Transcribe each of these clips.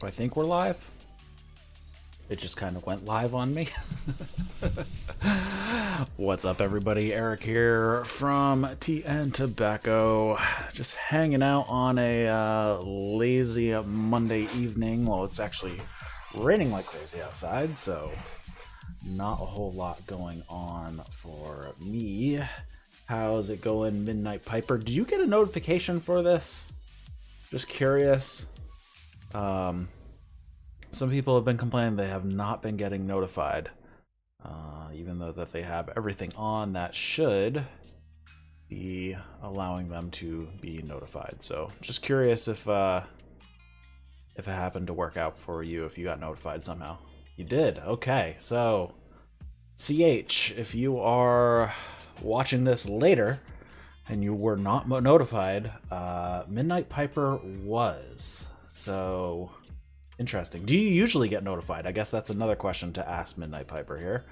I think we're live. It just kind of went live on me. What's up, everybody? Eric here from Tea and Tobacco. Just hanging out on a lazy Monday evening. Well, it's actually raining like crazy outside, so not a whole lot going on for me. How's it going, Midnight Piper? Did you get a notification for this? Just curious. Some people have been complaining they have not been getting notified, even though that they have everything on that should be allowing them to be notified. So just curious if it happened to work out for you, if you got notified somehow. You did. Okay, so CH, if you are watching this later and you were not notified, Midnight Piper was. So interesting. Do you usually get notified? I guess that's another question to ask Midnight Piper here.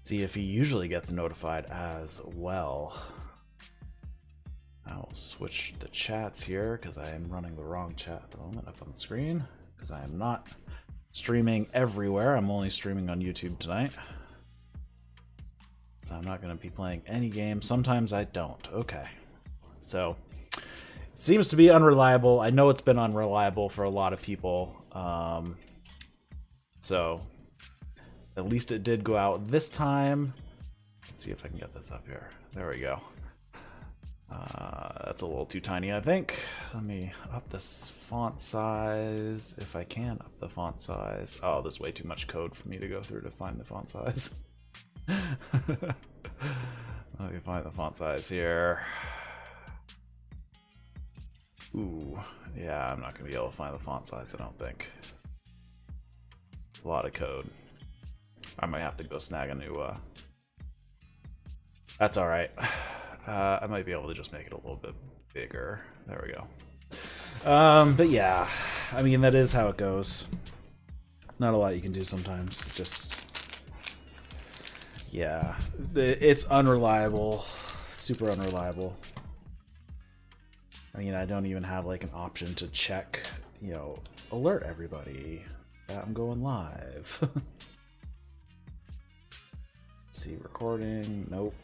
See if he usually gets notified as well. I'll switch the chats here because I am running the wrong chat at the moment up on the screen because I am not streaming everywhere. I'm only streaming on YouTube tonight. So I'm not going to be playing any games. Sometimes I don't. Okay. So it seems to be unreliable. I know it's been unreliable for a lot of people. So at least it did go out this time. Let's see if I can get this up here. There we go. That's a little too tiny, I think. Let me up this font size if I can up the font size. Oh, there's way too much code for me to go through to find the font size. Let me find the font size here. Ooh, yeah, I'm not going to be able to find the font size, I don't think. A lot of code. I might have to go snag a new, That's alright. I might be able to just make it a little bit bigger. There we go. But yeah, I mean, that is how it goes. Not a lot you can do sometimes. Just, yeah, it's unreliable. Super unreliable. I mean, I don't even have like an option to check, you know, alert everybody that I'm going live. Let's see, recording, nope.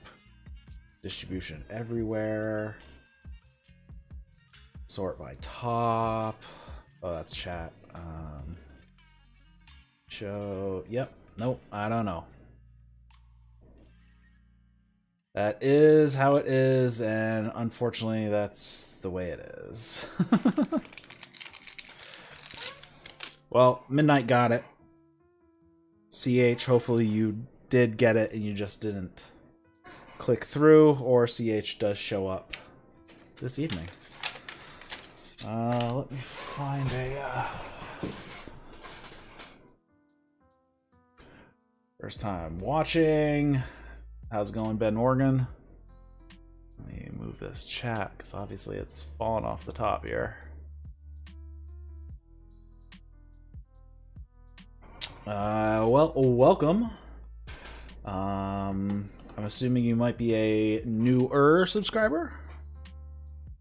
Distribution everywhere. Sort by top. Oh, that's chat. Show, yep, nope, I don't know. That is how it is, and unfortunately, that's the way it is. Well, Midnight got it. CH, hopefully you did get it and you just didn't click through, or CH does show up this evening. Let me find a... First time watching. How's it going, Ben Morgan? Let me move this chat because obviously it's fallen off the top here. Well, welcome. I'm assuming you might be a newer subscriber.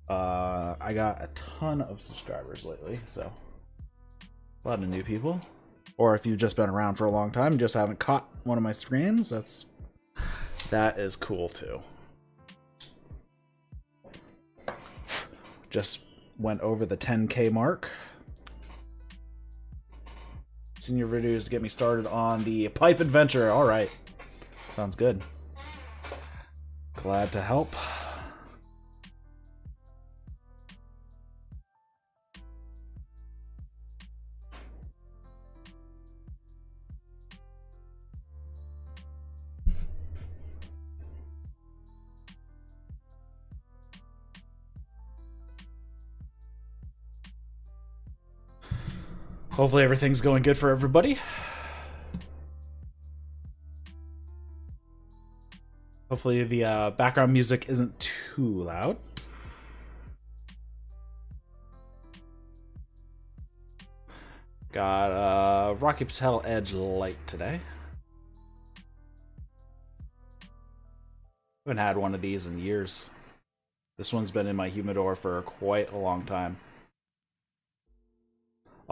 I got a ton of subscribers lately, so a lot of new people. Or if you've just been around for a long time and just haven't caught one of my streams, that is cool too. Just went over the 10K mark. Senior videos to get me started on the pipe adventure. All right, sounds good. Glad to help. Hopefully everything's going good for everybody. Hopefully the background music isn't too loud. Got Rocky Patel Edge Light today. Haven't had one of these in years. This one's been in my humidor for quite a long time.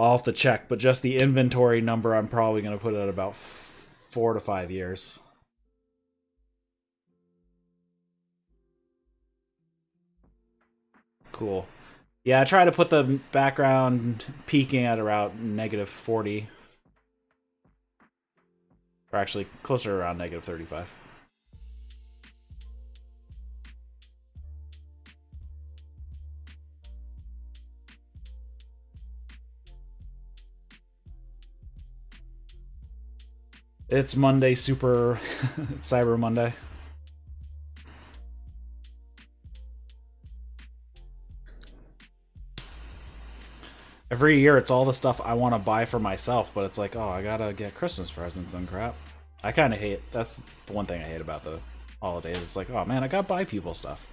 I'll have to check, but just the inventory number, I'm probably going to put it at about 4 to 5 years. Cool. Yeah, I try to put the background peaking at around -40. Or actually, closer around -35. It's Monday, super... it's Cyber Monday. Every year, it's all the stuff I want to buy for myself, but it's like, oh, I gotta get Christmas presents and crap. I kind of hate... That's the one thing I hate about the holidays. It's like, oh man, I gotta buy people stuff.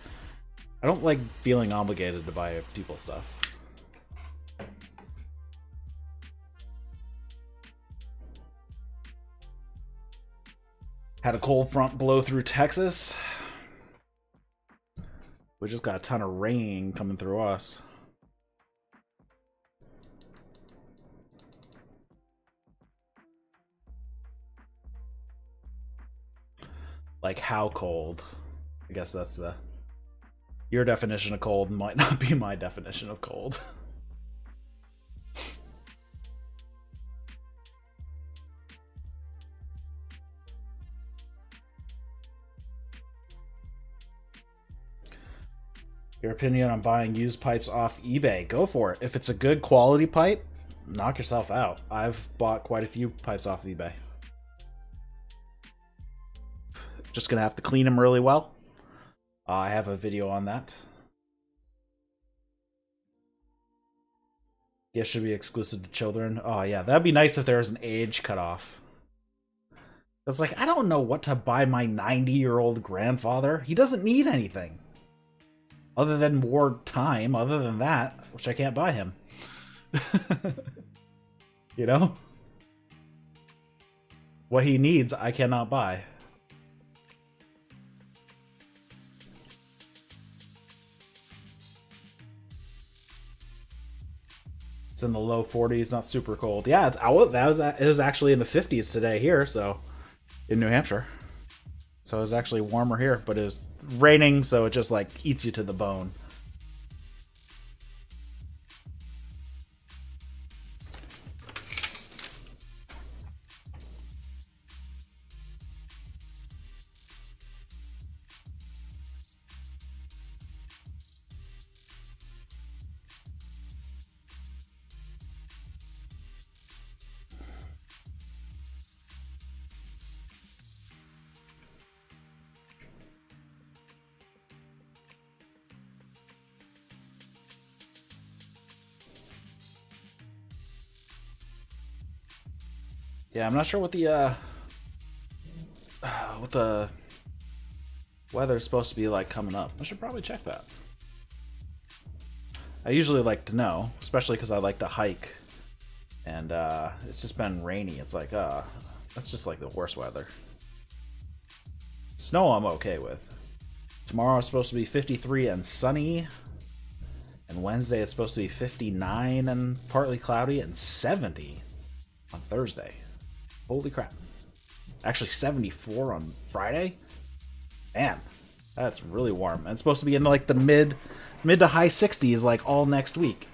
I don't like feeling obligated to buy people stuff. Had a cold front blow through Texas. We just got a ton of rain coming through us. Like, how cold? I guess that's the... Your definition of cold might not be my definition of cold. Your opinion on buying used pipes off eBay? Go for it. If it's a good quality pipe, knock yourself out. I've bought quite a few pipes off of eBay. Just gonna have to clean them really well. I have a video on that. Yes, should be exclusive to children. Oh yeah, that'd be nice if there was an age cutoff. It's like, I don't know what to buy my 90-year-old grandfather. He doesn't need anything. Other than more time, other than that, which I can't buy him. You know? What he needs, I cannot buy. It's in the low 40s, not super cold. Yeah, it was actually in the 50s today here, so in New Hampshire. So it was actually warmer here, but it was raining, so it just like eats you to the bone. Yeah, I'm not sure what the weather's supposed to be like coming up. I should probably check that. I usually like to know, especially because I like to hike, and it's just been rainy. It's like, that's just like the worst weather. Snow I'm okay with. Tomorrow is supposed to be 53 and sunny, and Wednesday is supposed to be 59 and partly cloudy, and 70 on Thursday. Holy crap. Actually 74 on Friday? Man, that's really warm. And it's supposed to be in like the mid to high 60s like all next week.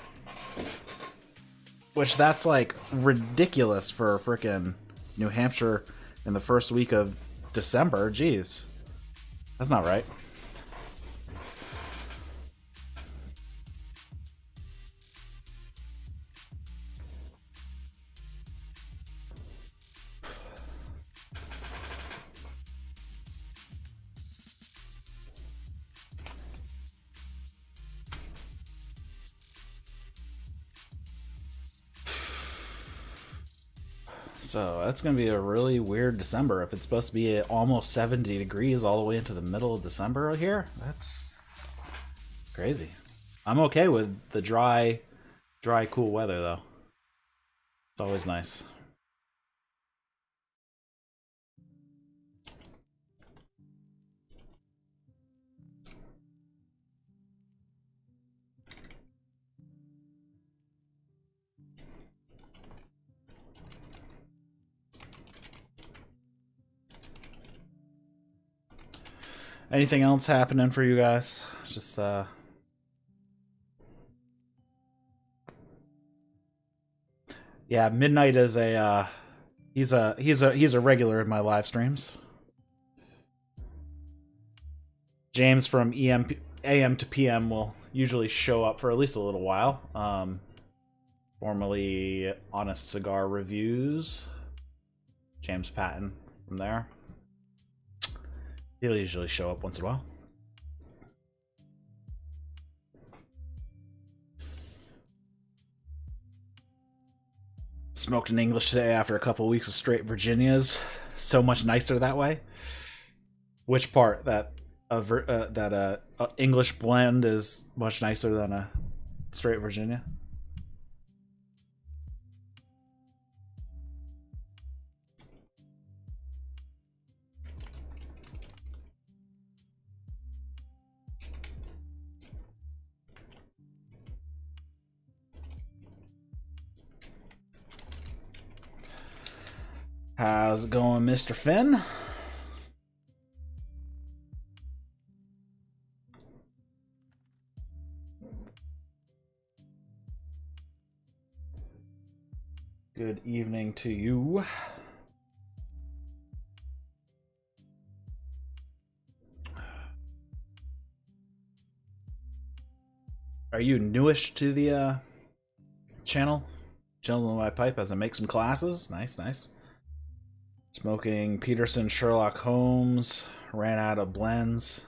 Which that's like ridiculous for frickin' New Hampshire in the first week of December. Jeez. That's not right. So that's going to be a really weird December. If it's supposed to be almost 70 degrees all the way into the middle of December here, that's crazy. I'm okay with the dry, cool weather, though. It's always nice. Anything else happening for you guys? Just yeah, Midnight is a he's a regular in my live streams. James from AM to PM will usually show up for at least a little while. Formerly Honest Cigar Reviews. James Patton from there. He'll usually show up once in a while. Smoked in English today after a couple weeks of straight Virginias. So much nicer that way. Which part? That English blend is much nicer than a straight Virginia? How's it going, Mr. Finn? Good evening to you. Are you newish to the channel? Gentleman my pipe as I make some classes. Nice, nice. Smoking Peterson Sherlock Holmes. Ran out of blends.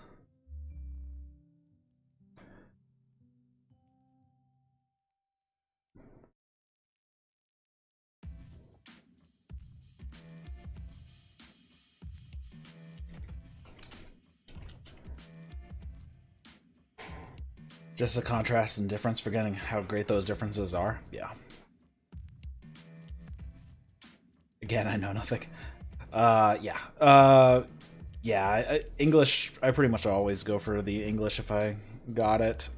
Just a contrast and difference, forgetting how great those differences are. Yeah. Again, I know nothing. Yeah. English, I pretty much always go for the English if I got it.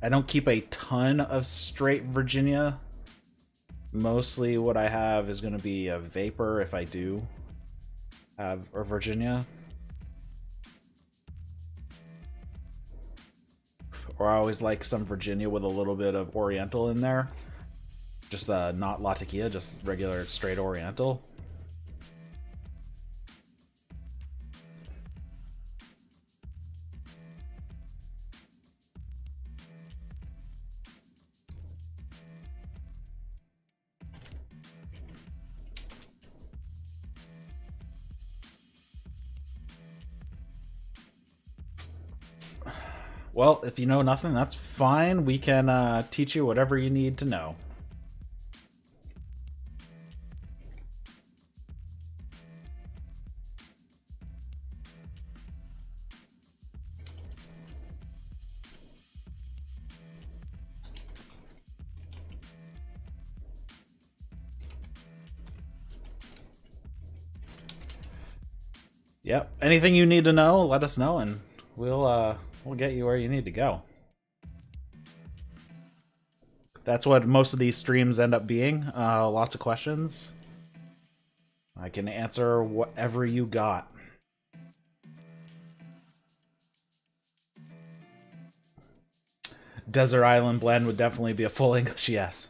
I don't keep a ton of straight Virginia. Mostly what I have is going to be a vapor if I do have a Virginia. Or I always like some Virginia with a little bit of Oriental in there. Just not La Tequila, just regular straight Oriental. Well, if you know nothing, that's fine. We can teach you whatever you need to know. Yep. Anything you need to know, let us know, and we'll get you where you need to go. That's what most of these streams end up being. Lots of questions. I can answer whatever you got. Desert Island blend would definitely be a full English yes.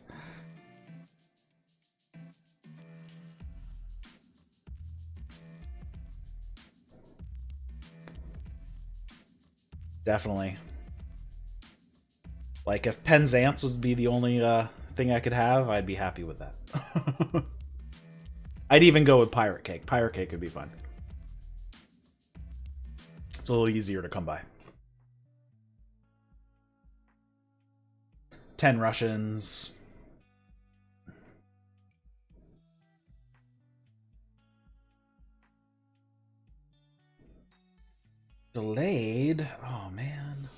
Definitely. Like, if Penzance would be the only thing I could have, I'd be happy with that. I'd even go with Pirate Cake. Pirate Cake would be fun. It's a little easier to come by. 10 Russians. Delayed? Oh, man.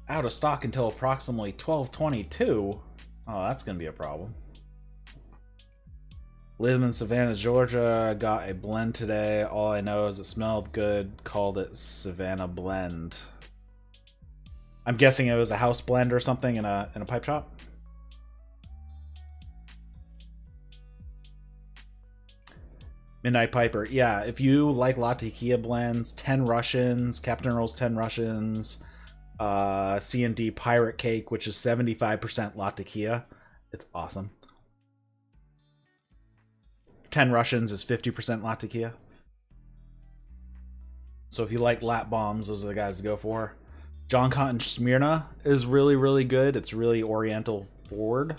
Out of stock until approximately 12/22. Oh, that's going to be a problem. Live in Savannah, Georgia. Got a blend today. All I know is it smelled good. Called it Savannah Blend. I'm guessing it was a house blend or something in a pipe shop. Midnight Piper. Yeah, if you like Latakia blends, 10 Russians, Captain Earl's 10 Russians, C&D Pirate Cake, which is 75% Latakia. It's awesome. 10 Russians is 50% Latakia. So if you like lap bombs, those are the guys to go for. John Cotton Smyrna is really, really good. It's really Oriental forward.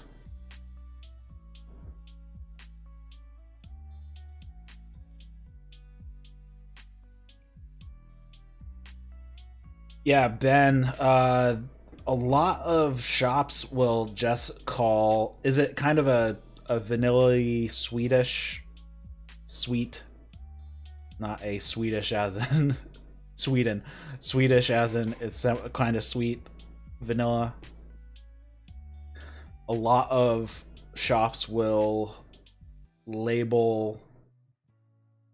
Yeah, Ben, a lot of shops will just call... Is it kind of a vanilla-y Swedish sweet? Not a Swedish as in Sweden. Swedish as in it's kind of sweet vanilla. A lot of shops will label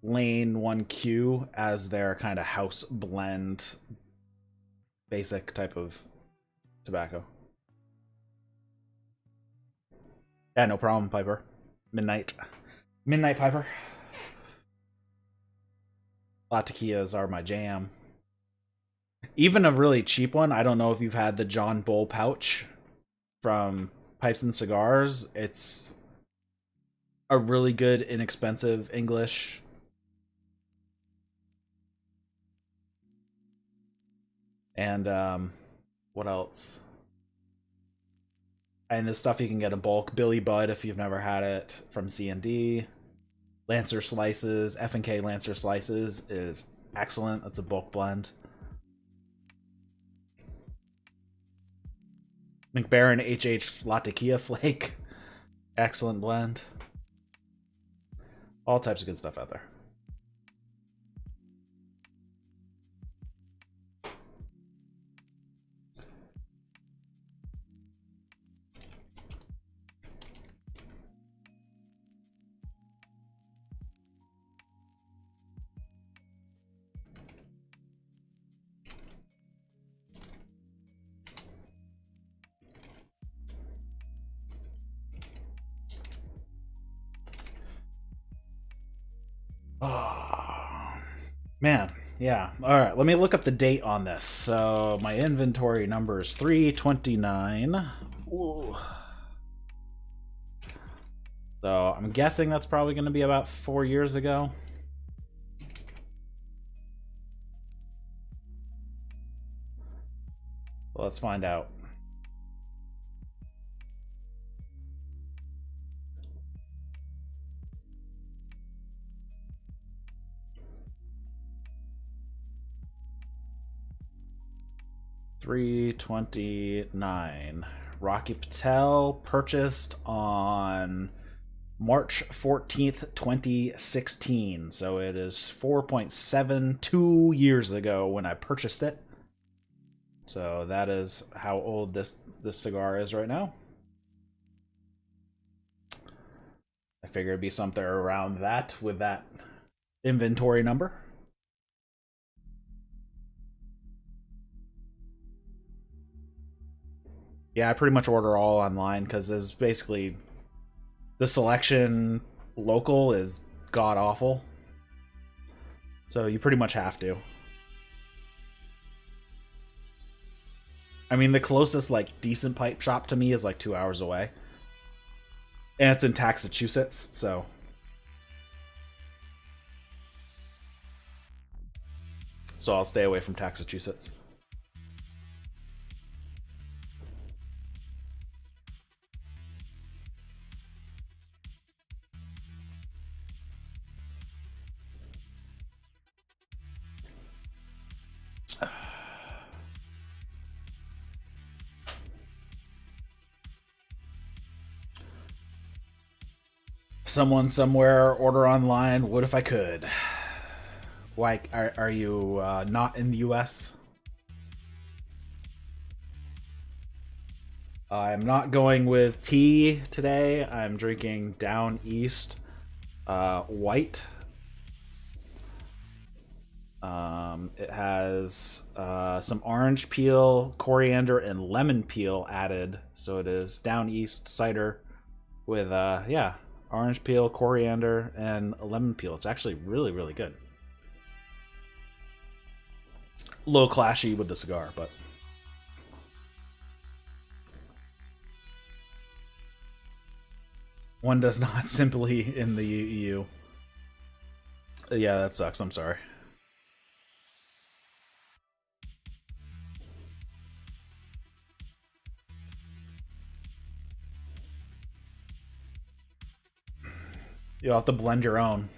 Lane 1Q as their kind of house blend basic type of tobacco. Yeah, no problem, Piper. Midnight Piper. Latakias are my jam. Even a really cheap one. I don't know if you've had the John Bull pouch from Pipes and Cigars. It's a really good, inexpensive English. And what else? And this stuff you can get in bulk. Billy Bud, if you've never had it, from C&D. Lancer Slices, F&K Lancer Slices is excellent. That's a bulk blend. McBaron HH Latakia Flake, excellent blend. All types of good stuff out there. Oh, man, yeah. All right, let me look up the date on this. So my inventory number is 329. Ooh. So I'm guessing that's probably going to be about 4 years ago. Well, let's find out. $329. Rocky Patel purchased on March 14th, 2016. So it is 4.72 years ago when I purchased it. So that is how old this cigar is right now. I figured it'd be something around that with that inventory number. Yeah, I pretty much order all online because there's basically the selection local is god awful. So you pretty much have to. I mean, the closest like decent pipe shop to me is like 2 hours away. And it's in Massachusetts, so I'll stay away from Massachusetts. Someone somewhere, order online. What if I could? Why are you not in the US? I'm not going with tea today. I'm drinking Down East white. It has some orange peel, coriander, and lemon peel added. So it is Down East cider with, yeah, orange peel, coriander, and a lemon peel. It's actually really, really good. A little clashy with the cigar, but one does not simply in the EU. Yeah, that sucks. I'm sorry. You'll have to blend your own.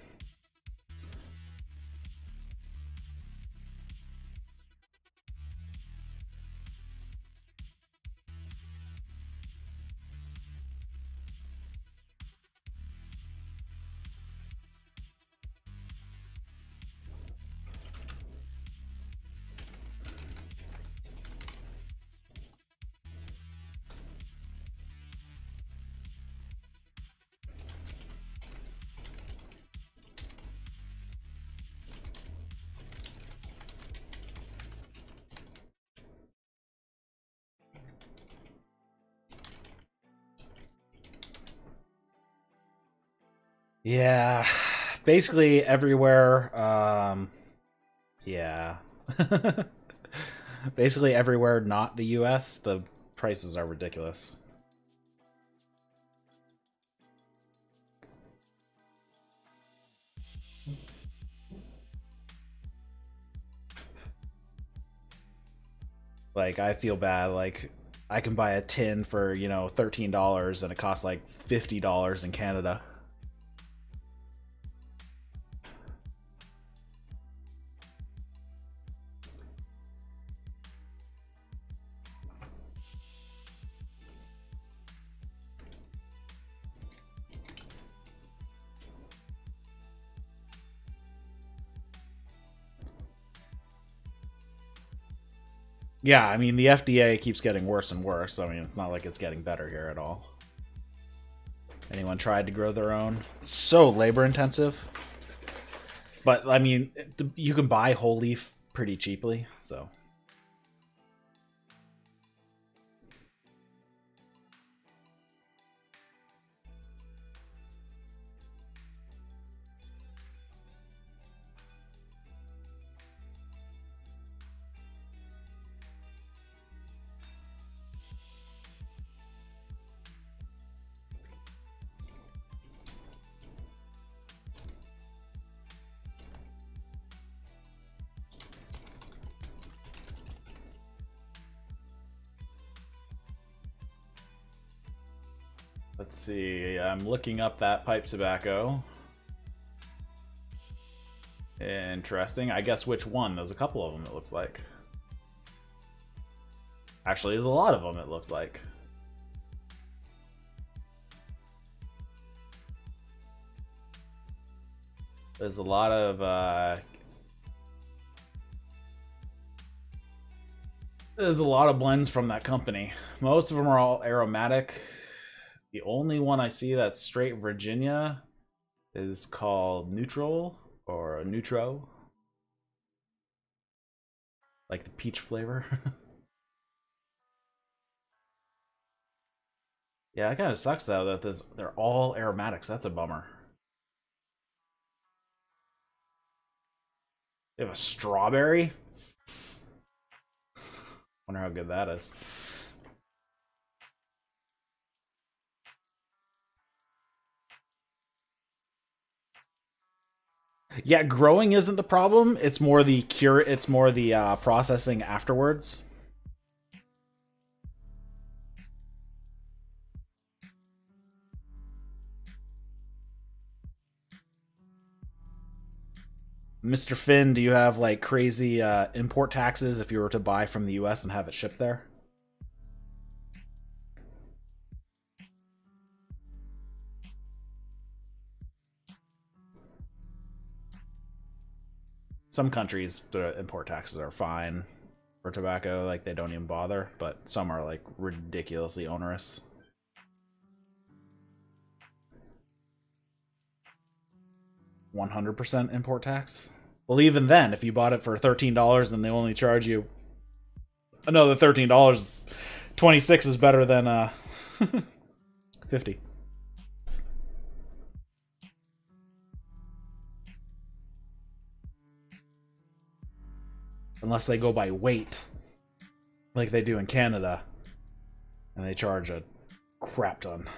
Yeah, basically everywhere. Yeah, basically everywhere not the U.S. the prices are ridiculous. Like, I feel bad. Like, I can buy a tin for, you know, $13 and it costs like $50 in Canada. Yeah, I mean, the FDA keeps getting worse and worse. I mean, it's not like it's getting better here at all. Anyone tried to grow their own? It's so labor intensive. But, I mean, you can buy whole leaf pretty cheaply, so. Let's see, I'm looking up that pipe tobacco. Interesting. I guess which one? There's a couple of them, it looks like. Actually, there's a lot of them, it looks like. There's a lot of, there's a lot of blends from that company. Most of them are all aromatic. The only one I see that's straight Virginia is called Neutral or Neutro. Like the peach flavor. Yeah, it kind of sucks though that they're all aromatics. That's a bummer. They have a strawberry. Wonder how good that is. Yeah, growing isn't the problem. It's more the cure. It's more the processing afterwards. Mr. Finn, do you have like crazy import taxes if you were to buy from the US and have it shipped there? Some countries, the import taxes are fine for tobacco, like they don't even bother, but some are like ridiculously onerous. $100% import tax? Well, even then, if you bought it for $13 and they only charge you another $13, 26 is better than 50. Unless they go by weight, like they do in Canada, and they charge a crap ton.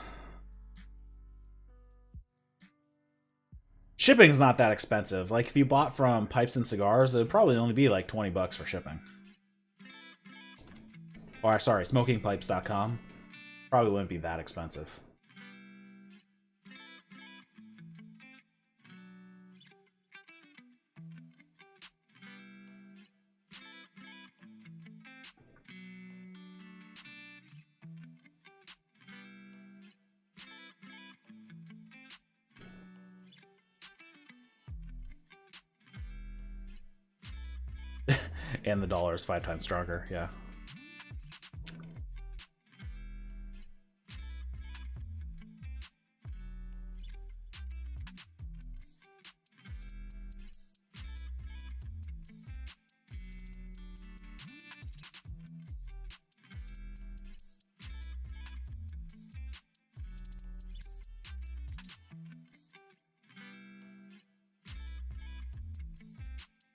Shipping's not that expensive. Like, if you bought from Pipes and Cigars, it'd probably only be like 20 bucks for shipping. Or, sorry, smokingpipes.com. Probably wouldn't be that expensive. And the dollar is 5 times stronger, yeah.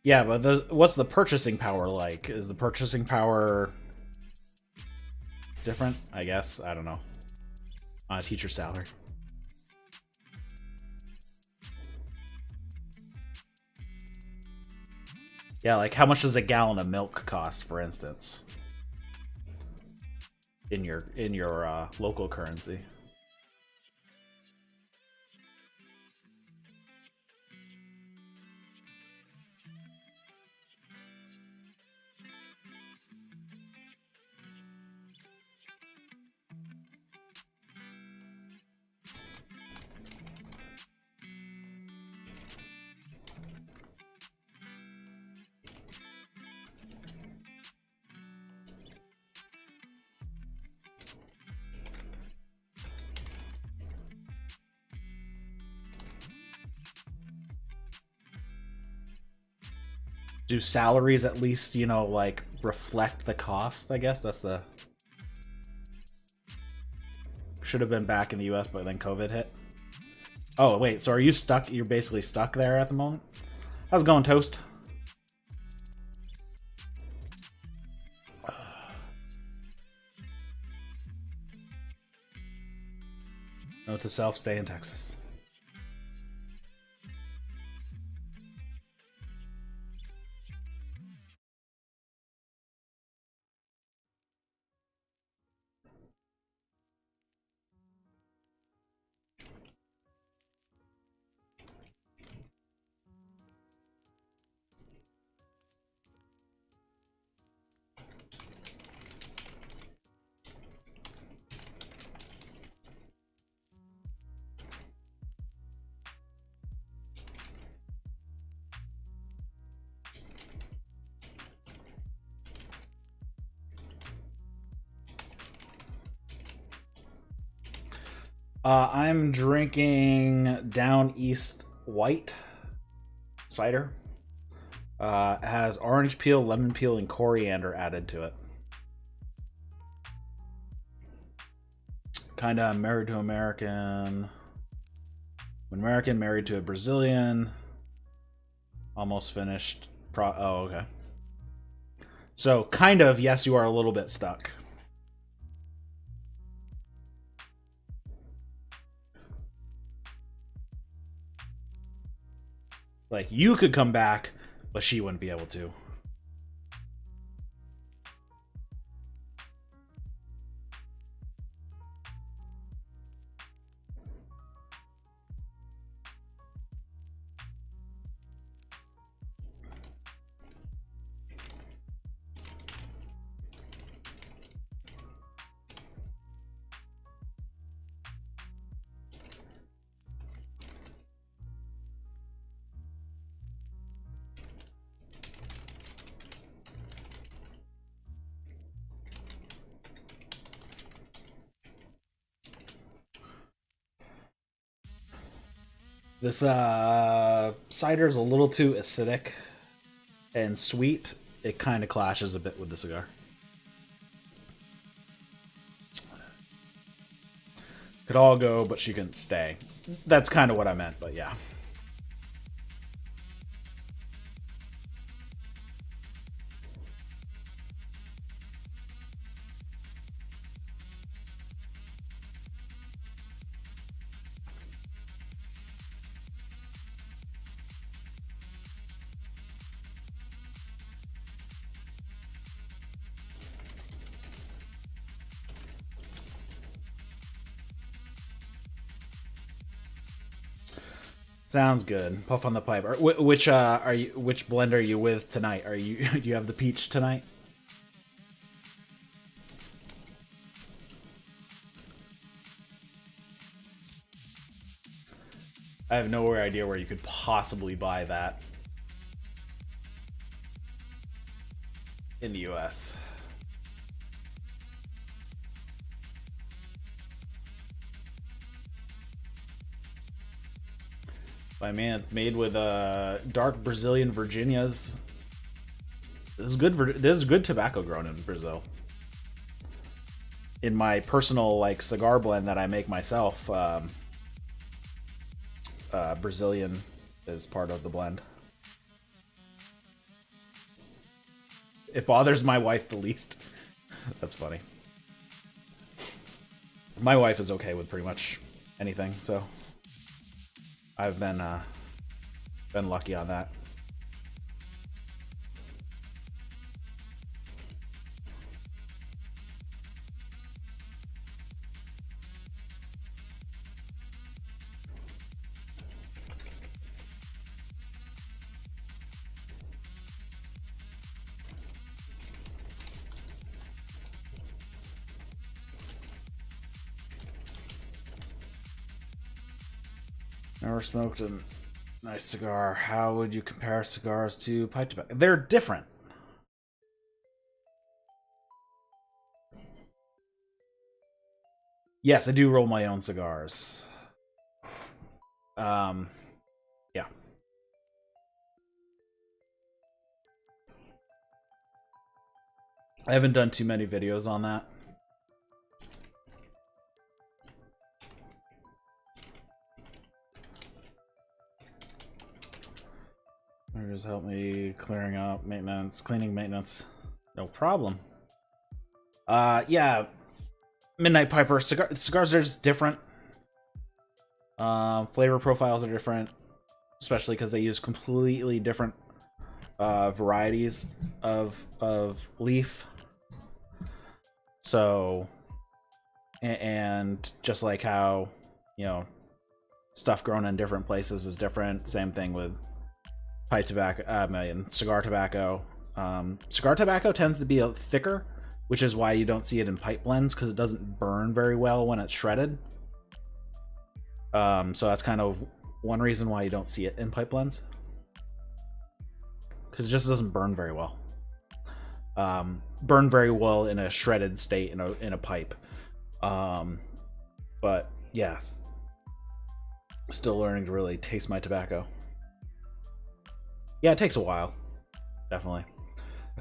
Yeah, but what's the purchasing power like? Is the purchasing power different? I guess. I don't know. On a teacher's salary. Yeah, like how much does a gallon of milk cost, for instance? In your local currency. Do salaries at least, you know, like reflect the cost? I guess that's the... Should have been back in the US, but then COVID hit. Oh, wait, so are you stuck? You're basically stuck there at the moment? How's it going, Toast? Note to self, stay in Texas. I'm drinking Down East White cider. It has orange peel, lemon peel, and coriander added to it. Kind of married to American. American married to a Brazilian. Almost finished. Oh, okay. So, kind of, yes, you are a little bit stuck. Like, you could come back, but she wouldn't be able to. This cider is a little too acidic and sweet. It kind of clashes a bit with the cigar. Could all go, but she couldn't stay. That's kind of what I meant, but yeah. Sounds good. Puff on the pipe. Which are you? Which blend are you with tonight? Are you? Do you have the peach tonight? I have no idea where you could possibly buy that in the US. By man, it's made with dark Brazilian Virginias. This is good. This is good tobacco grown in Brazil. In my personal like cigar blend that I make myself, Brazilian is part of the blend. It bothers my wife the least. That's funny. My wife is okay with pretty much anything, so I've been lucky on that. Never smoked a nice cigar. How would you compare cigars to pipe tobacco? They're different. Yes, I do roll my own cigars. Yeah. I haven't done too many videos on that. Just help me clearing up maintenance, cleaning maintenance. No problem. Yeah. Midnight Piper cigars are just different. Flavor profiles are different, especially because they use completely different varieties of leaf. So, and just like how, you know, stuff grown in different places is different. Same thing with pipe tobacco, and cigar tobacco. Cigar tobacco tends to be thicker, which is why you don't see it in pipe blends, because it doesn't burn very well when it's shredded. So that's kind of one reason why you don't see it in pipe blends, because it just doesn't burn very well. Burn very well in a shredded state in a pipe. But yeah, still learning to really taste my tobacco. Yeah, it takes a while, definitely.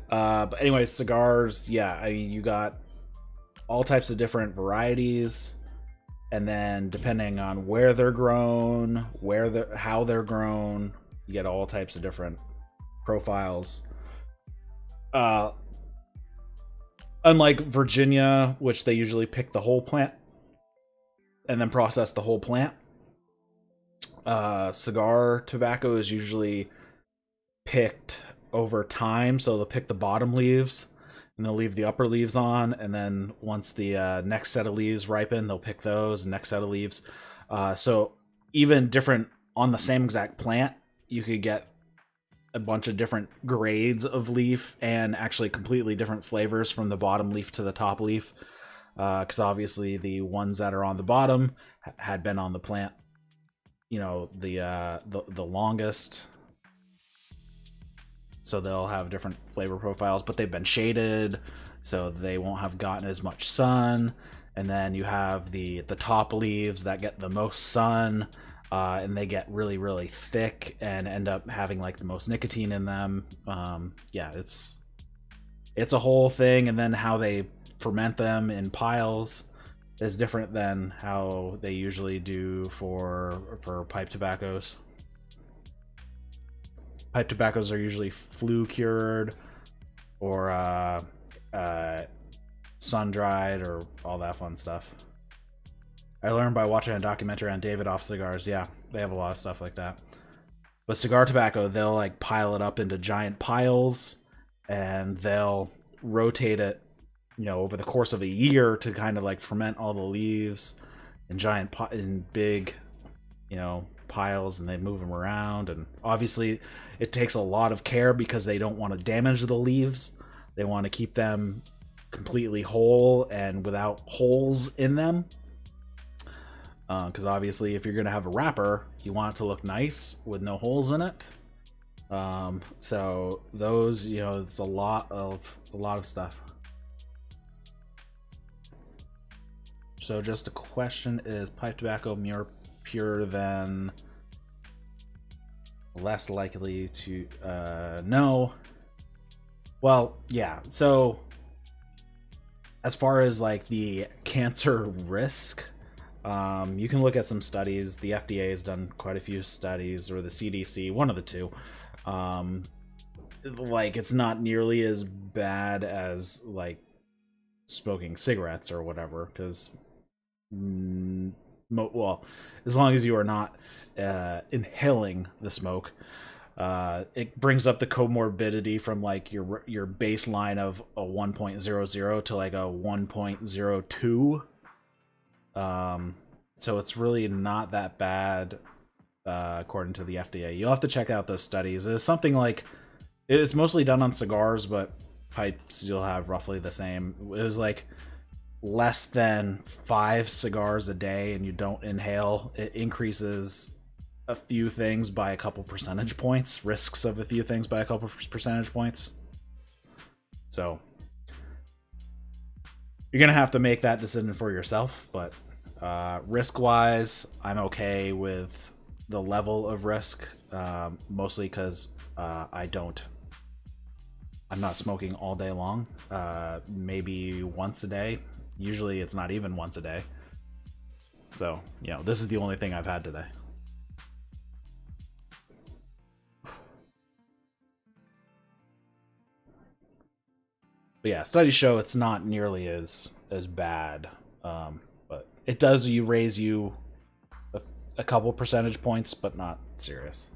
But anyways, cigars, yeah, I mean, you got all types of different varieties, and then depending on where they're grown, how they're grown, you get all types of different profiles. Unlike Virginia, which they usually pick the whole plant and then process the whole plant, cigar tobacco is usually picked over time. So they'll pick the bottom leaves and they'll leave the upper leaves on, and then once the next set of leaves ripen, they'll pick those, next set of leaves. So even different on the same exact plant, you could get a bunch of different grades of leaf and actually completely different flavors from the bottom leaf to the top leaf, because obviously the ones that are on the bottom had been on the plant, you know, the longest, so they'll have different flavor profiles, but they've been shaded, so they won't have gotten as much sun. And then you have the top leaves that get the most sun, and they get really, really thick and end up having like the most nicotine in them. Yeah, it's a whole thing. And then how they ferment them in piles is different than how they usually do for pipe tobaccos. Pipe tobaccos are usually flue cured or sun dried or all that fun stuff. I learned by watching a documentary on Davidoff cigars. Yeah, they have a lot of stuff like that. But cigar tobacco, they'll like pile it up into giant piles, and they'll rotate it, you know, over the course of a year to kind of like ferment all the leaves in big, you know, piles and they move them around. And obviously it takes a lot of care because they don't want to damage the leaves. They want to keep them completely whole and without holes in them. Because obviously if you're going to have a wrapper, you want it to look nice with no holes in it. So those, you know, it's a lot of stuff. So just a question, is pipe tobacco more pure than less likely to no? Well, yeah. So as far as like the cancer risk, you can look at some studies. The FDA has done quite a few studies, or the CDC, one of the two. Like it's not nearly as bad as like smoking cigarettes or whatever, because well, as long as you are not inhaling the smoke, it brings up the comorbidity from like your baseline of a 1.00 to like a 1.02. So it's really not that bad, according to the FDA. You'll have to check out those studies. It's something like, it's mostly done on cigars, but pipes you'll have roughly the same. It was like less than 5 cigars a day and you don't inhale, it increases a few things by a couple percentage points, risks of a few things by a couple percentage points. So you're gonna have to make that decision for yourself, but risk wise, I'm okay with the level of risk, mostly because I'm not smoking all day long, maybe once a day. Usually it's not even once a day. So, you know, this is the only thing I've had today. But yeah, studies show it's not nearly as bad. But it does raise you a couple percentage points, but not serious.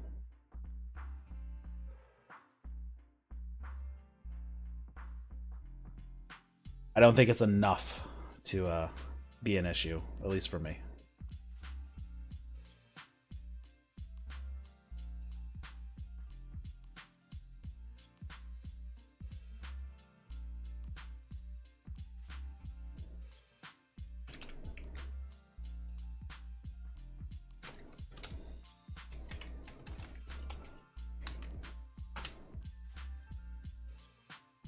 I don't think it's enough to be an issue, at least for me.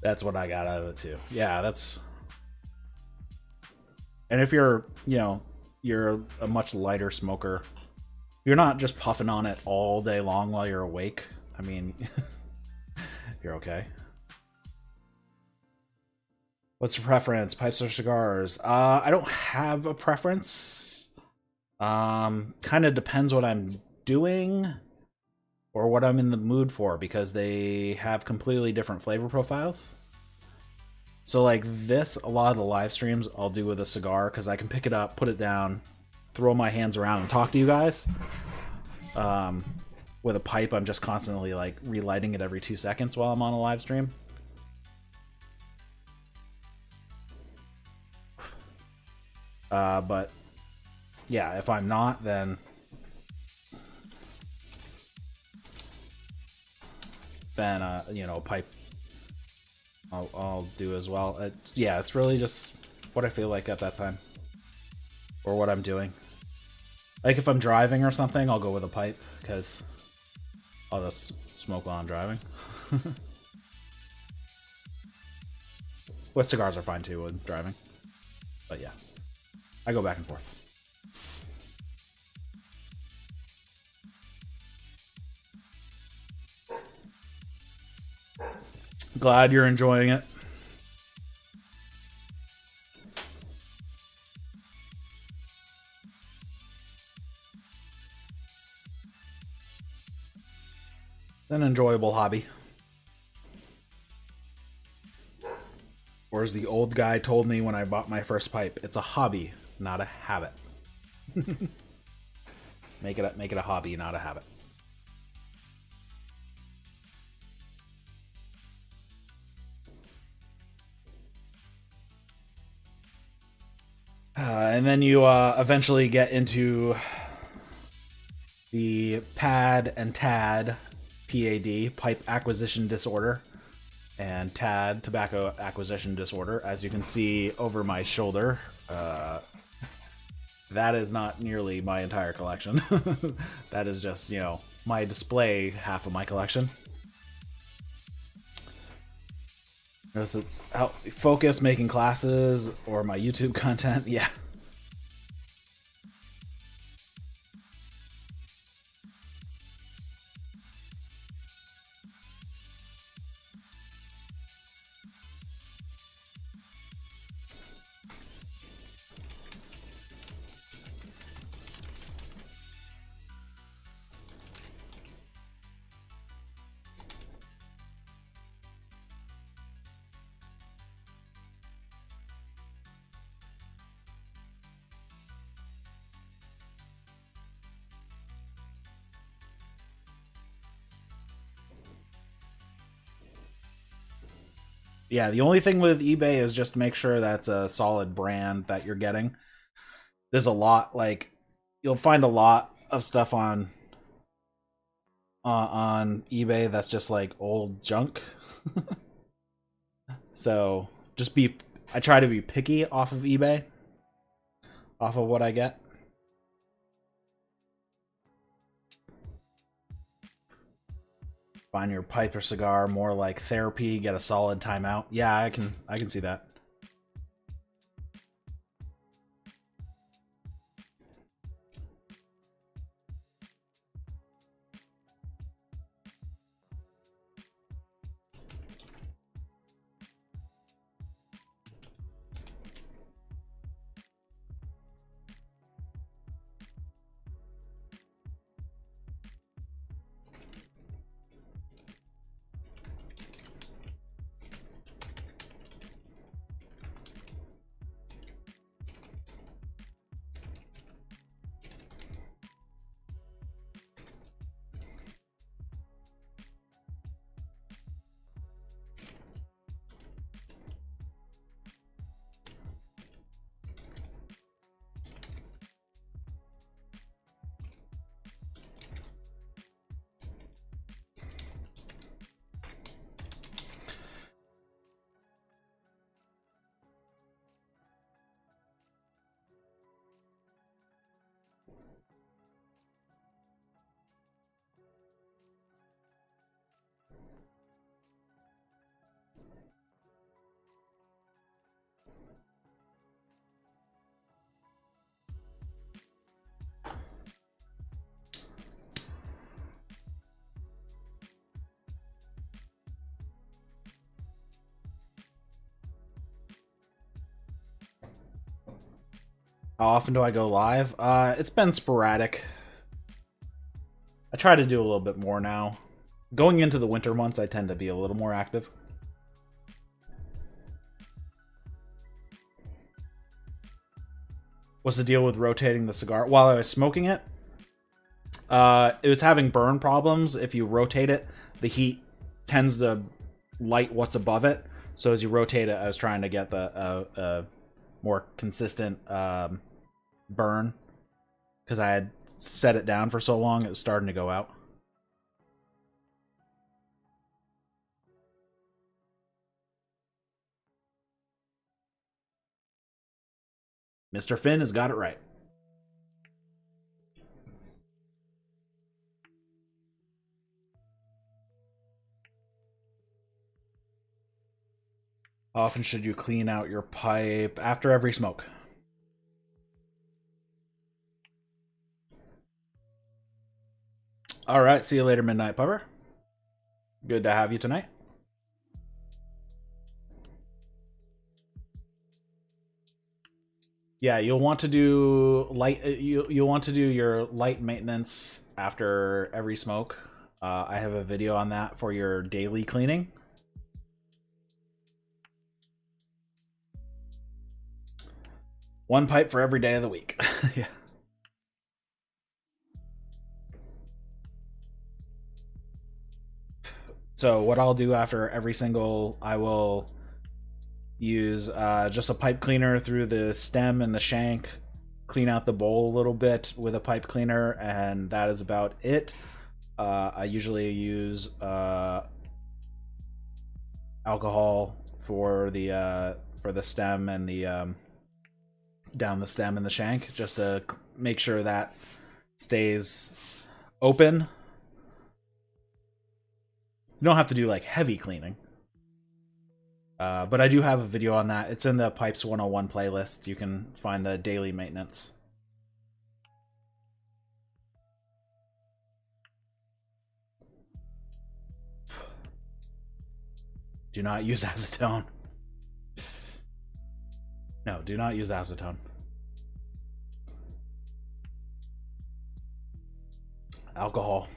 That's what I got out of it too. Yeah, that's... And if you're, you know, you're a much lighter smoker, you're not just puffing on it all day long while you're awake. I mean, you're okay. What's your preference, pipes or cigars? I don't have a preference. Kind of depends what I'm doing or what I'm in the mood for, because they have completely different flavor profiles. So like this, a lot of the live streams I'll do with a cigar, because I can pick it up, put it down, throw my hands around and talk to you guys. With a pipe, I'm just constantly like relighting it every 2 seconds while I'm on a live stream. But yeah, if I'm not, then you know, a pipe I'll do as well. Yeah, it's really just what I feel like at that time, or what I'm doing. Like if I'm driving or something, I'll go with a pipe, because I'll just smoke while I'm driving. But cigars are fine too with driving. But yeah, I go back and forth. Glad you're enjoying it. It's an enjoyable hobby. Or as the old guy told me when I bought my first pipe, it's a hobby, not a habit. Make it a hobby, not a habit. And then you eventually get into the PAD and TAD, PAD, pipe acquisition disorder, and TAD, tobacco acquisition disorder. As you can see over my shoulder, that is not nearly my entire collection. That is just, you know, my display half of my collection. Notice it's help focus making classes or my YouTube content. Yeah. Yeah, the only thing with eBay is just make sure that's a solid brand that you're getting. There's a lot, like, you'll find a lot of stuff on eBay that's just like old junk. So just I try to be picky off of eBay, off of what I get. Find your pipe or cigar more like therapy, get a solid timeout. Yeah, I can see that. How often do I go live? It's been sporadic. I try to do a little bit more now. Going into the winter months, I tend to be a little more active. What's the deal with rotating the cigar? While I was smoking it, it was having burn problems. If you rotate it, the heat tends to light what's above it. So as you rotate it, I was trying to get the more consistent burn, because I had set it down for so long, it was starting to go out. Mr. Finn has got it right. How often should you clean out your pipe? After every smoke. All right, see you later, Midnight Pupper. Good to have you tonight. Yeah, you'll want to do light. You'll want to do your light maintenance after every smoke. I have a video on that for your daily cleaning. One pipe for every day of the week. Yeah. So what I'll do after every single, I will use just a pipe cleaner through the stem and the shank, clean out the bowl a little bit with a pipe cleaner, and that is about it. I usually use alcohol for the stem and the down the stem and the shank, just to make sure that stays open. You don't have to do like heavy cleaning. But I do have a video on that. It's in the Pipes 101 playlist. You can find the daily maintenance. Do not use acetone. No, do not use acetone. Alcohol.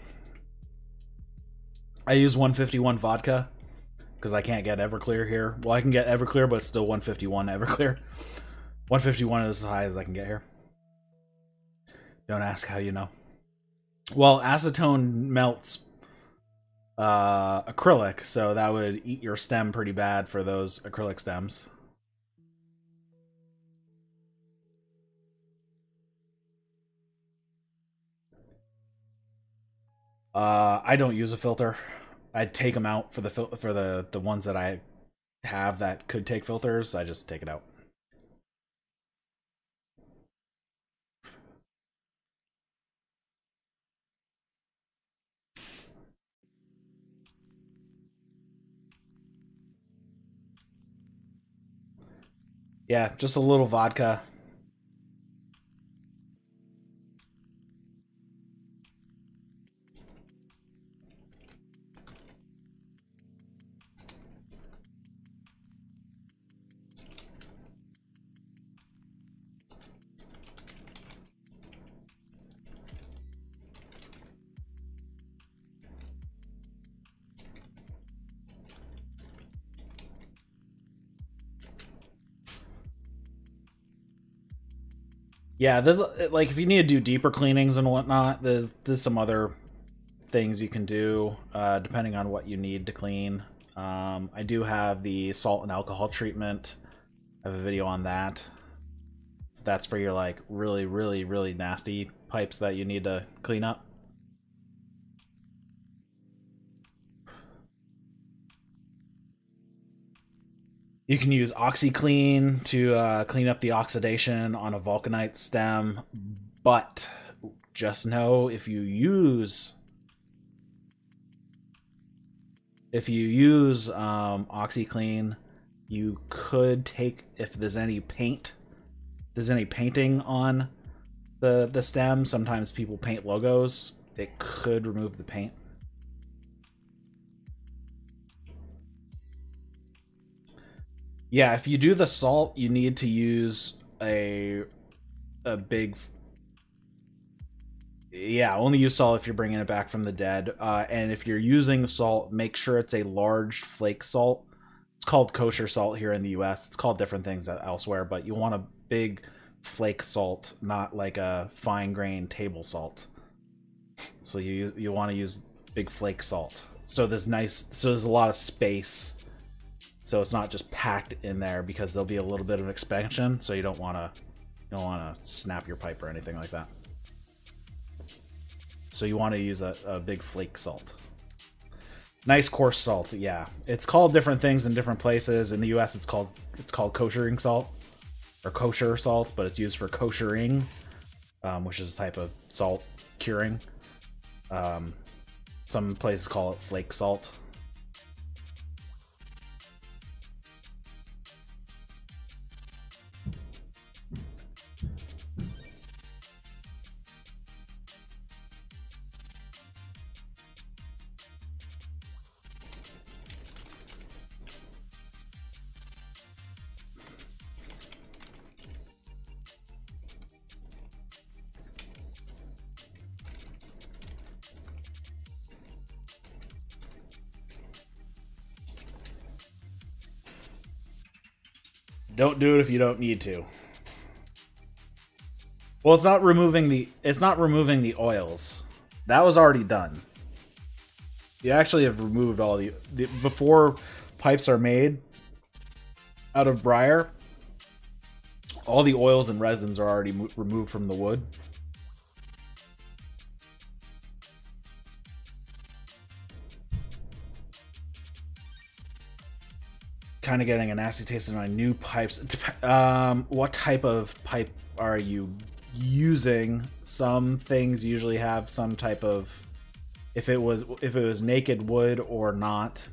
I use 151 vodka because I can't get Everclear here. Well, I can get Everclear, but it's still 151 Everclear. 151 is as high as I can get here. Don't ask how you know. Well, acetone melts acrylic, so that would eat your stem pretty bad for those acrylic stems. I don't use a filter. I take them out for the ones that I have that could take filters. I just take it out. Yeah, just a little vodka. Yeah, there's like if you need to do deeper cleanings and whatnot, there's some other things you can do depending on what you need to clean. I do have the salt and alcohol treatment. I have a video on that. That's for your like really, really, really nasty pipes that you need to clean up. You can use OxyClean to clean up the oxidation on a vulcanite stem, but just know if you use OxyClean, you could take, if there's any painting on the stem. Sometimes people paint logos. It could remove the paint. Yeah, if you do the salt, you need to use a big... Yeah, only use salt if you're bringing it back from the dead. And if you're using salt, make sure it's a large flake salt. It's called kosher salt here in the US. It's called different things elsewhere, but you want a big flake salt, not like a fine grained table salt. So you want to use big flake salt. So there's a lot of space. So it's not just packed in there, because there'll be a little bit of expansion. So you don't want to snap your pipe or anything like that. So you want to use a big flake salt. Nice coarse salt, yeah. It's called different things in different places. In the US it's called koshering salt, or kosher salt, but it's used for koshering, which is a type of salt curing. Some places call it flake salt. Don't do it if you don't need to. Well, it's not removing the oils. That was already done. You actually have removed all the before pipes are made out of briar. All the oils and resins are already removed from the wood. Kind of getting a nasty taste in my new pipes. What type of pipe are you using? Some things usually have some type of, if it was naked wood or not.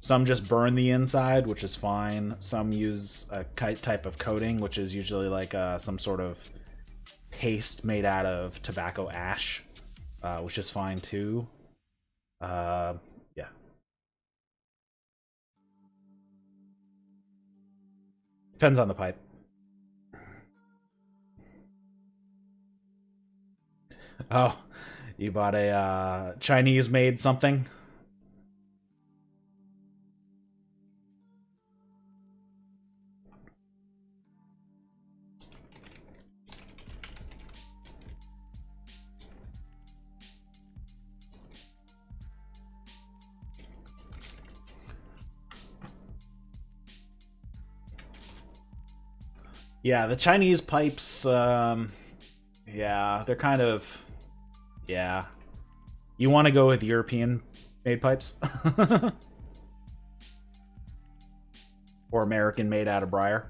Some just burn the inside, which is fine. Some use a type of coating, which is usually like some sort of paste made out of tobacco ash, which is fine too. Yeah. Depends on the pipe. Oh, you bought a Chinese-made something? Yeah, the Chinese pipes, yeah, they're kind of, yeah. You want to go with European-made pipes? Or American-made out of briar?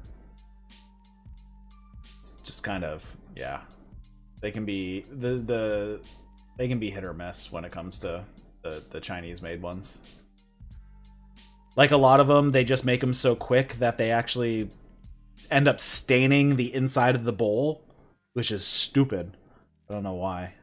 It's just kind of, yeah. They can be, they can be hit or miss when it comes to the Chinese-made ones. Like, a lot of them, they just make them so quick that they actually end up staining the inside of the bowl, which is stupid. I don't know why.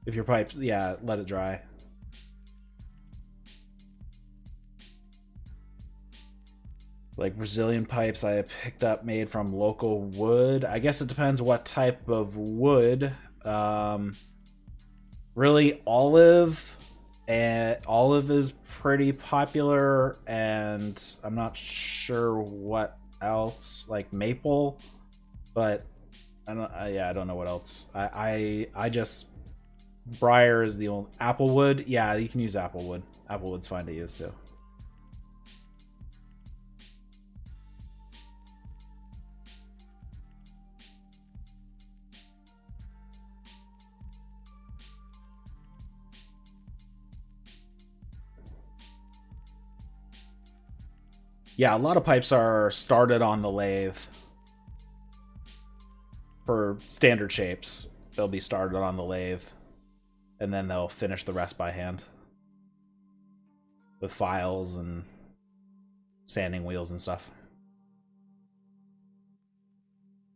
If your pipe, yeah, let it dry. Like Brazilian pipes I picked up made from local wood. I guess it depends what type of wood. Really olive, and olive is pretty popular, and I'm not sure what else, like maple, but I don't, yeah, I don't know what else. I just, briar is the only, applewood. Yeah, you can use applewood. Applewood's fine to use too. Yeah, a lot of pipes are started on the lathe for standard shapes. They'll be started on the lathe, and then they'll finish the rest by hand with files and sanding wheels and stuff.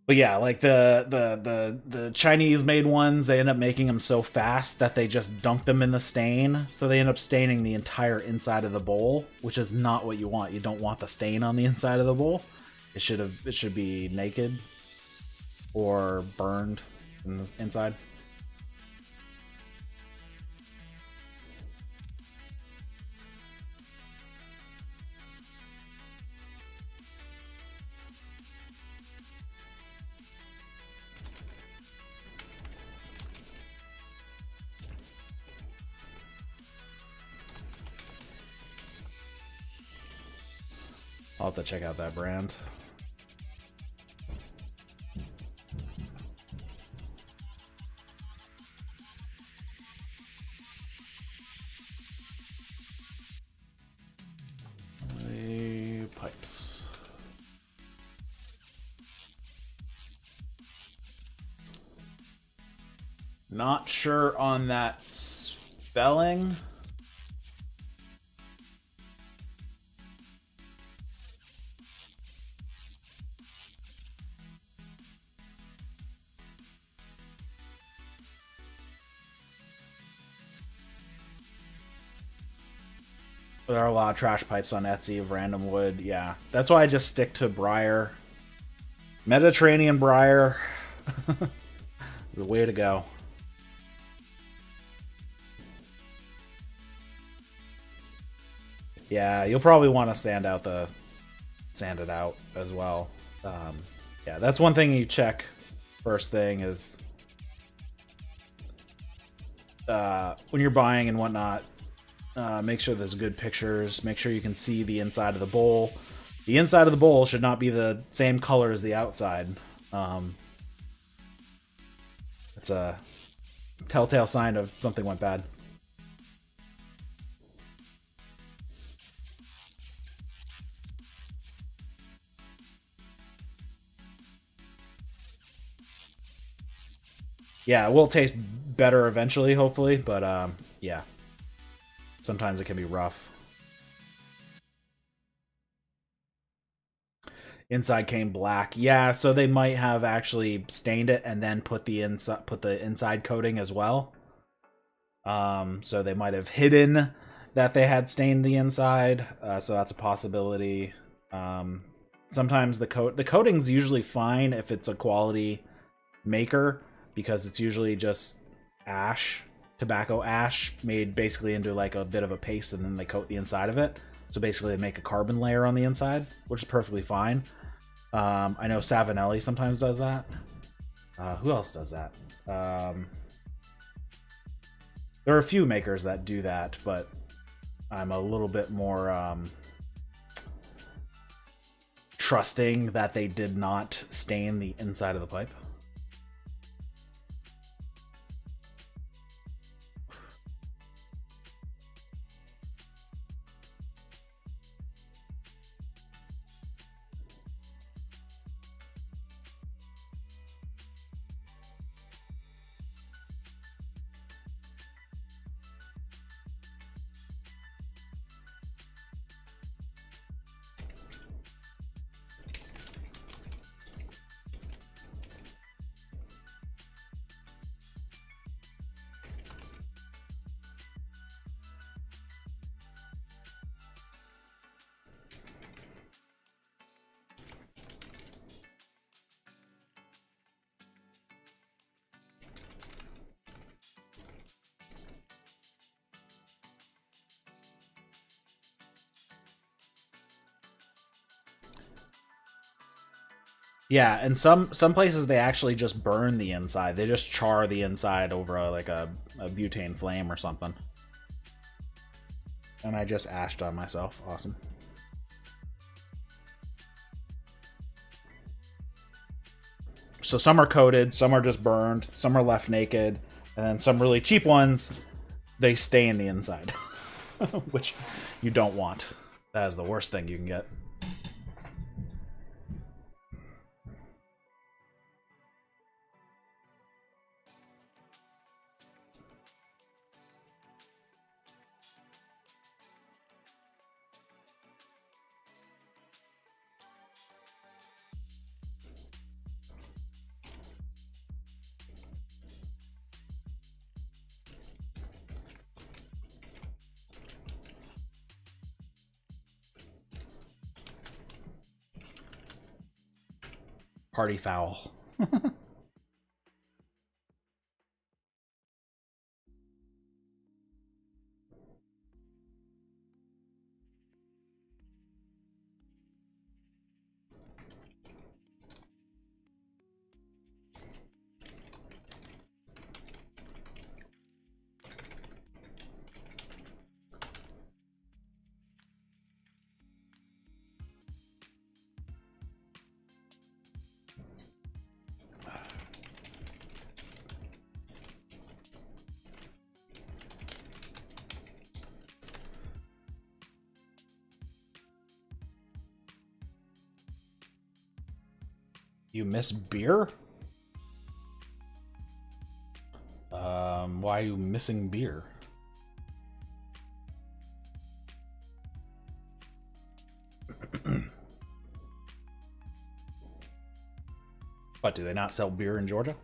But yeah, like the Chinese made ones, they end up making them so fast that they just dunk them in the stain, so they end up staining the entire inside of the bowl, which is not what you want. You don't want the stain on the inside of the bowl. It should be naked or burned in the inside. I'll have to check out that brand. Pipes. Not sure on that spelling. There are a lot of trash pipes on Etsy of random wood. Yeah, that's why I just stick to briar. Mediterranean briar. The way to go. Yeah, you'll probably want to sand it out as well. Yeah, that's one thing you check first thing is when you're buying and whatnot, make sure there's good pictures. Make sure you can see the inside of the bowl. The inside of the bowl should not be the same color as the outside. It's a telltale sign of something went bad. Yeah, it will taste better eventually, hopefully, but yeah. Sometimes it can be rough. Inside came black. Yeah, so they might have actually stained it and then put the inside coating as well. So they might have hidden that they had stained the inside. So that's a possibility. Sometimes the coating's usually fine if it's a quality maker, because it's usually just ash, tobacco ash, made basically into like a bit of a paste, and then they coat the inside of it. So basically they make a carbon layer on the inside, which is perfectly fine. I know Savinelli sometimes does that. Who else does that? There are a few makers that do that, but I'm a little bit more trusting that they did not stain the inside of the pipe. Yeah, and some places they actually just burn the inside. They just char the inside over like a butane flame or something. And I just ashed on myself. Awesome. So some are coated, some are just burned, some are left naked, and then some really cheap ones, they stay in the inside, which you don't want. That is the worst thing you can get. Party foul. You miss beer? Why are you missing beer? What, do they not sell beer in Georgia?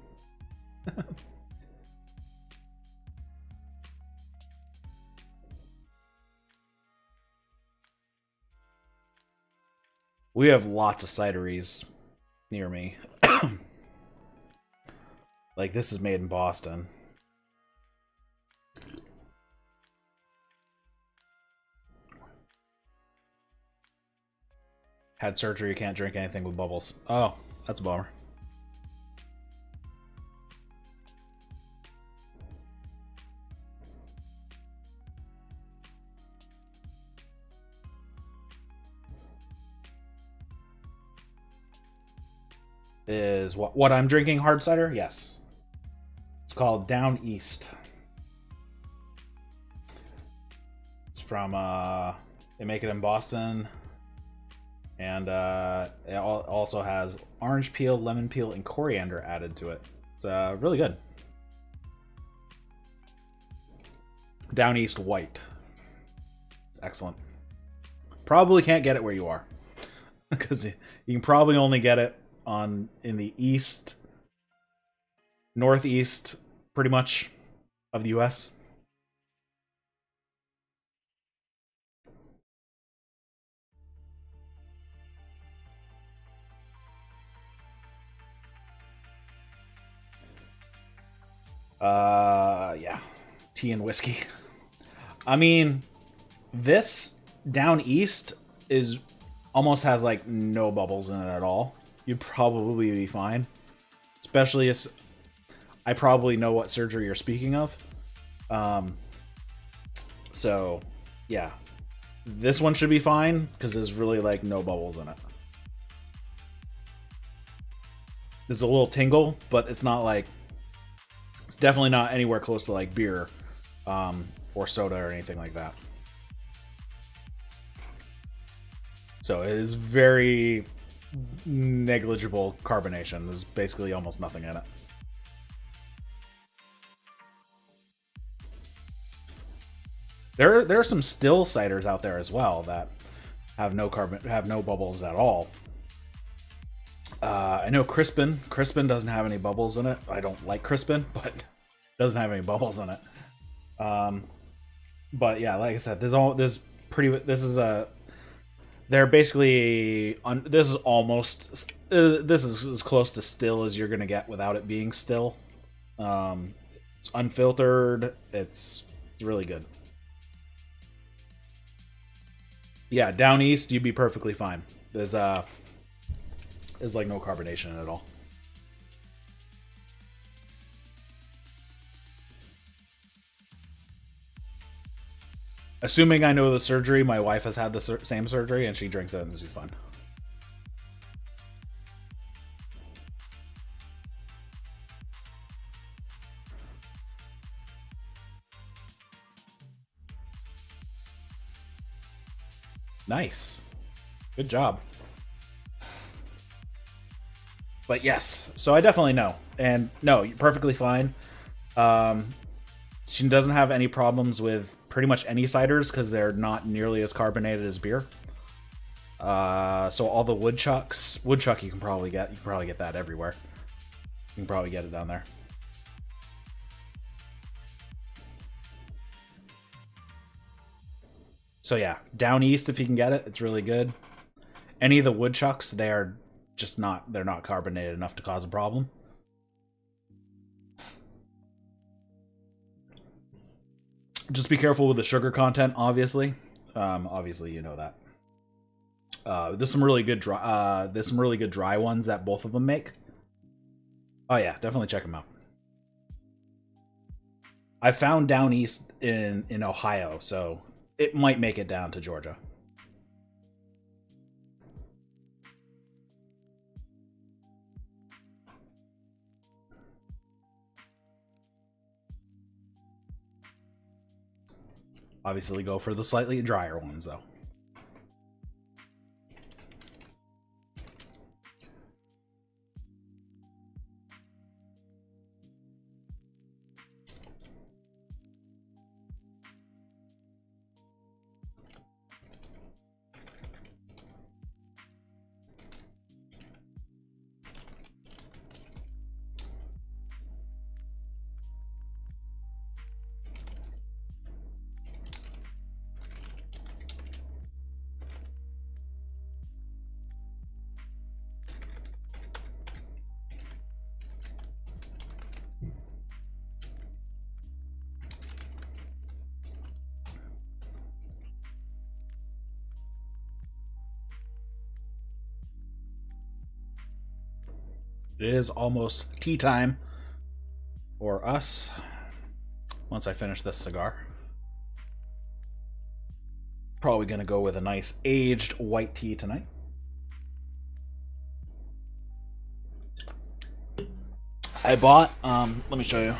We have lots of cideries near me. Like, this is made in Boston. Had surgery, can't drink anything with bubbles. Oh, that's a bummer. Is what I'm drinking hard cider? Yes. It's called Down East. It's from they make it in Boston. And it also has orange peel, lemon peel, and coriander added to it. It's really good. Down East White. It's excellent. Probably can't get it where you are. Because you can probably only get it in the east, northeast, pretty much, of the US. Yeah. Tea and whiskey. I mean, this Down East is almost has like no bubbles in it at all. You'd probably be fine. Especially if I probably know what surgery you're speaking of. So, yeah. This one should be fine because there's really like no bubbles in it. There's a little tingle, but it's not like... It's definitely not anywhere close to like beer or soda or anything like that. So it is very negligible carbonation. There's basically almost nothing in it. There are some still ciders out there as well that have no bubbles at all. I know Crispin. Crispin doesn't have any bubbles in it. I don't like Crispin, but it doesn't have any bubbles in it. But yeah, like I said, this is as close to still as you're gonna get without it being still. It's unfiltered. It's really good. Yeah, Down East, you'd be perfectly fine. There's like no carbonation at all. Assuming I know the surgery, my wife has had the same surgery and she drinks it and she's fine. Nice. Good job. But yes, so I definitely know. And no, you're perfectly fine. She doesn't have any problems with pretty much any ciders because they're not nearly as carbonated as beer. So all the woodchuck you can probably get. You can probably get that everywhere. You can probably get it down there. So yeah, Down East if you can get it, it's really good. Any of the woodchucks, they're not carbonated enough to cause a problem. Just be careful with the sugar content, obviously. Obviously, you know that. There's some really good dry ones that both of them make. Oh yeah, definitely check them out. I found Down East in Ohio, so it might make it down to Georgia. Obviously, go for the slightly drier ones, though. It is almost tea time for us once I finish this cigar. Probably going to go with a nice aged white tea tonight. I bought, let me show you.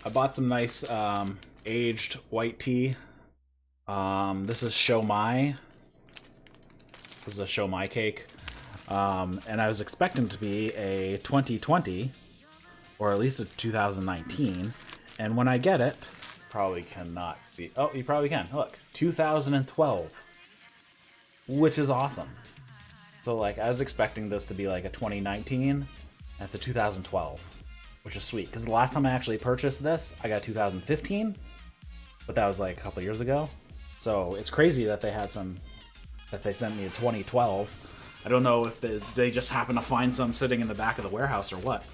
I bought some nice aged white tea. This is Show Mai. This is a Show Mai cake. And I was expecting to be a 2020, or at least a 2019. And when I get it, probably cannot see. Oh, you probably can. Look, 2012, which is awesome. So, like, I was expecting this to be like a 2019. That's a 2012, which is sweet. Because the last time I actually purchased this, I got 2015, but that was like a couple years ago. So it's crazy that they had some, that they sent me a 2012. I don't know if they just happen to find some sitting in the back of the warehouse or what.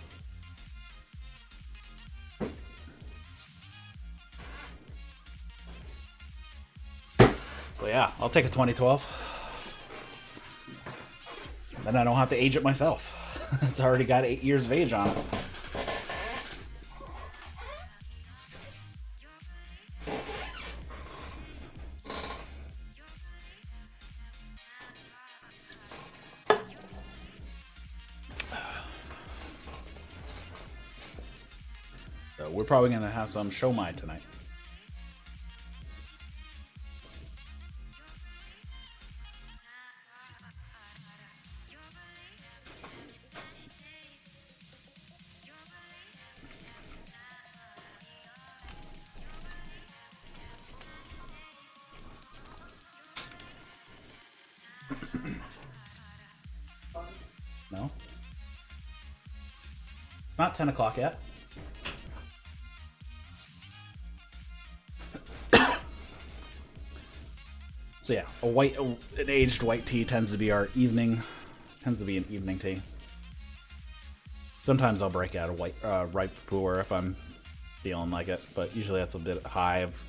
But yeah, I'll take a 2012. Then I don't have to age it myself. It's already got 8 years of age on it. So we're probably going to have some Show Mai tonight. No? Not 10 o'clock yet. So yeah, an aged white tea tends to be an evening tea. Sometimes I'll break out a white ripe pour if I'm feeling like it, but usually that's a bit high of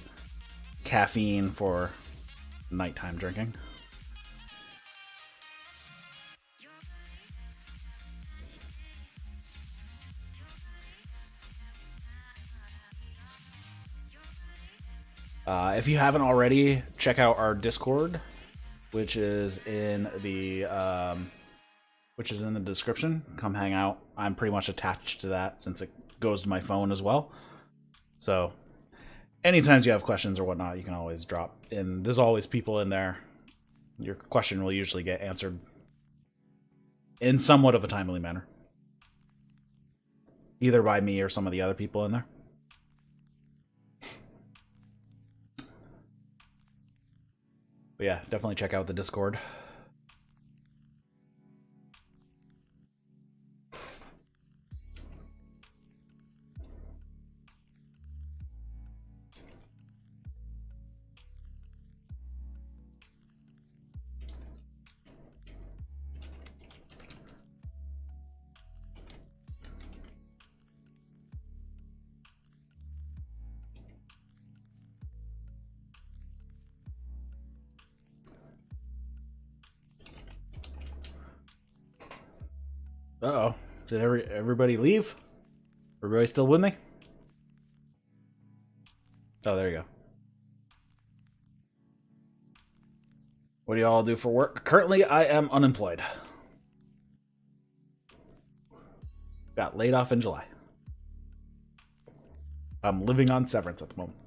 caffeine for nighttime drinking. If you haven't already, check out our Discord, which is in the description. Come hang out. I'm pretty much attached to that since it goes to my phone as well. So, anytime you have questions or whatnot, you can always drop in. There's always people in there. Your question will usually get answered in somewhat of a timely manner, either by me or some of the other people in there. But yeah, definitely check out the Discord. Uh-oh. Did everybody leave? Everybody still with me? Oh, there you go. What do y'all do for work? Currently, I am unemployed. Got laid off in July. I'm living on severance at the moment.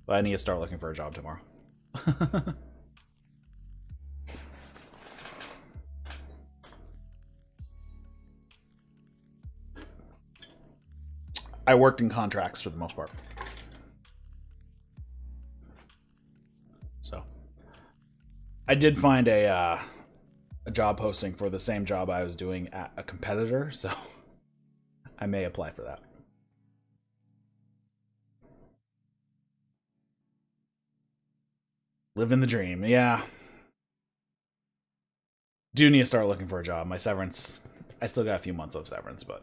But I need to start looking for a job tomorrow. I worked in contracts for the most part. So I did find a job posting for the same job I was doing at a competitor, so I may apply for that. Living the dream, yeah. Do need to start looking for a job. My severance, I still got a few months of severance, but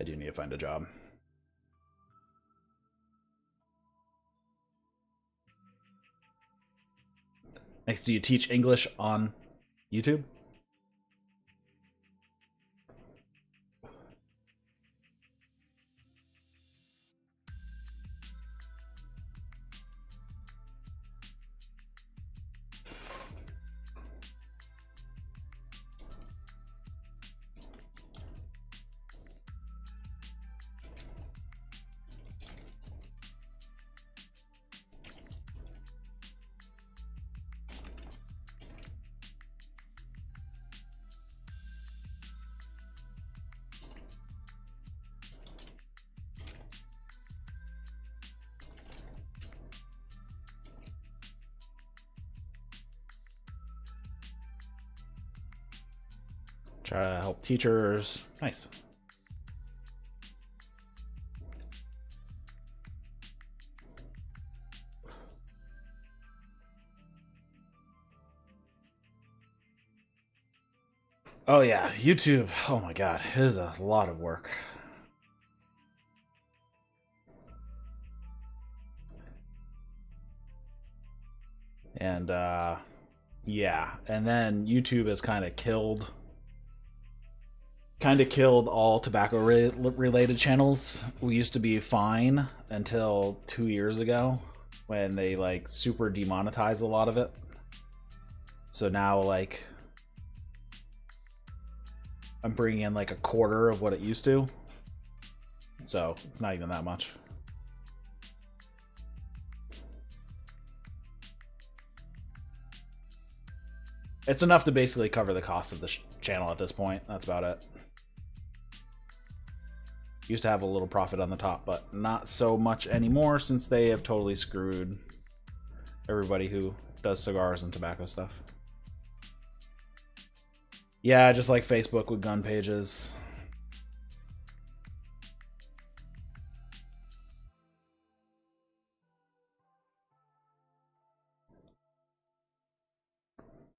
I do need to find a job. Next, do you teach English on YouTube? Try to help teachers. Nice. Oh yeah, YouTube. Oh my god, it is a lot of work. And yeah, and then YouTube has kind of killed all tobacco related channels. We used to be fine until 2 years ago when they like super demonetized a lot of it. So now like I'm bringing in like a quarter of what it used to. So it's not even that much. It's enough to basically cover the cost of the channel at this point. That's about it. Used to have a little profit on the top, but not so much anymore since they have totally screwed everybody who does cigars and tobacco stuff. Yeah, just like Facebook with gun pages.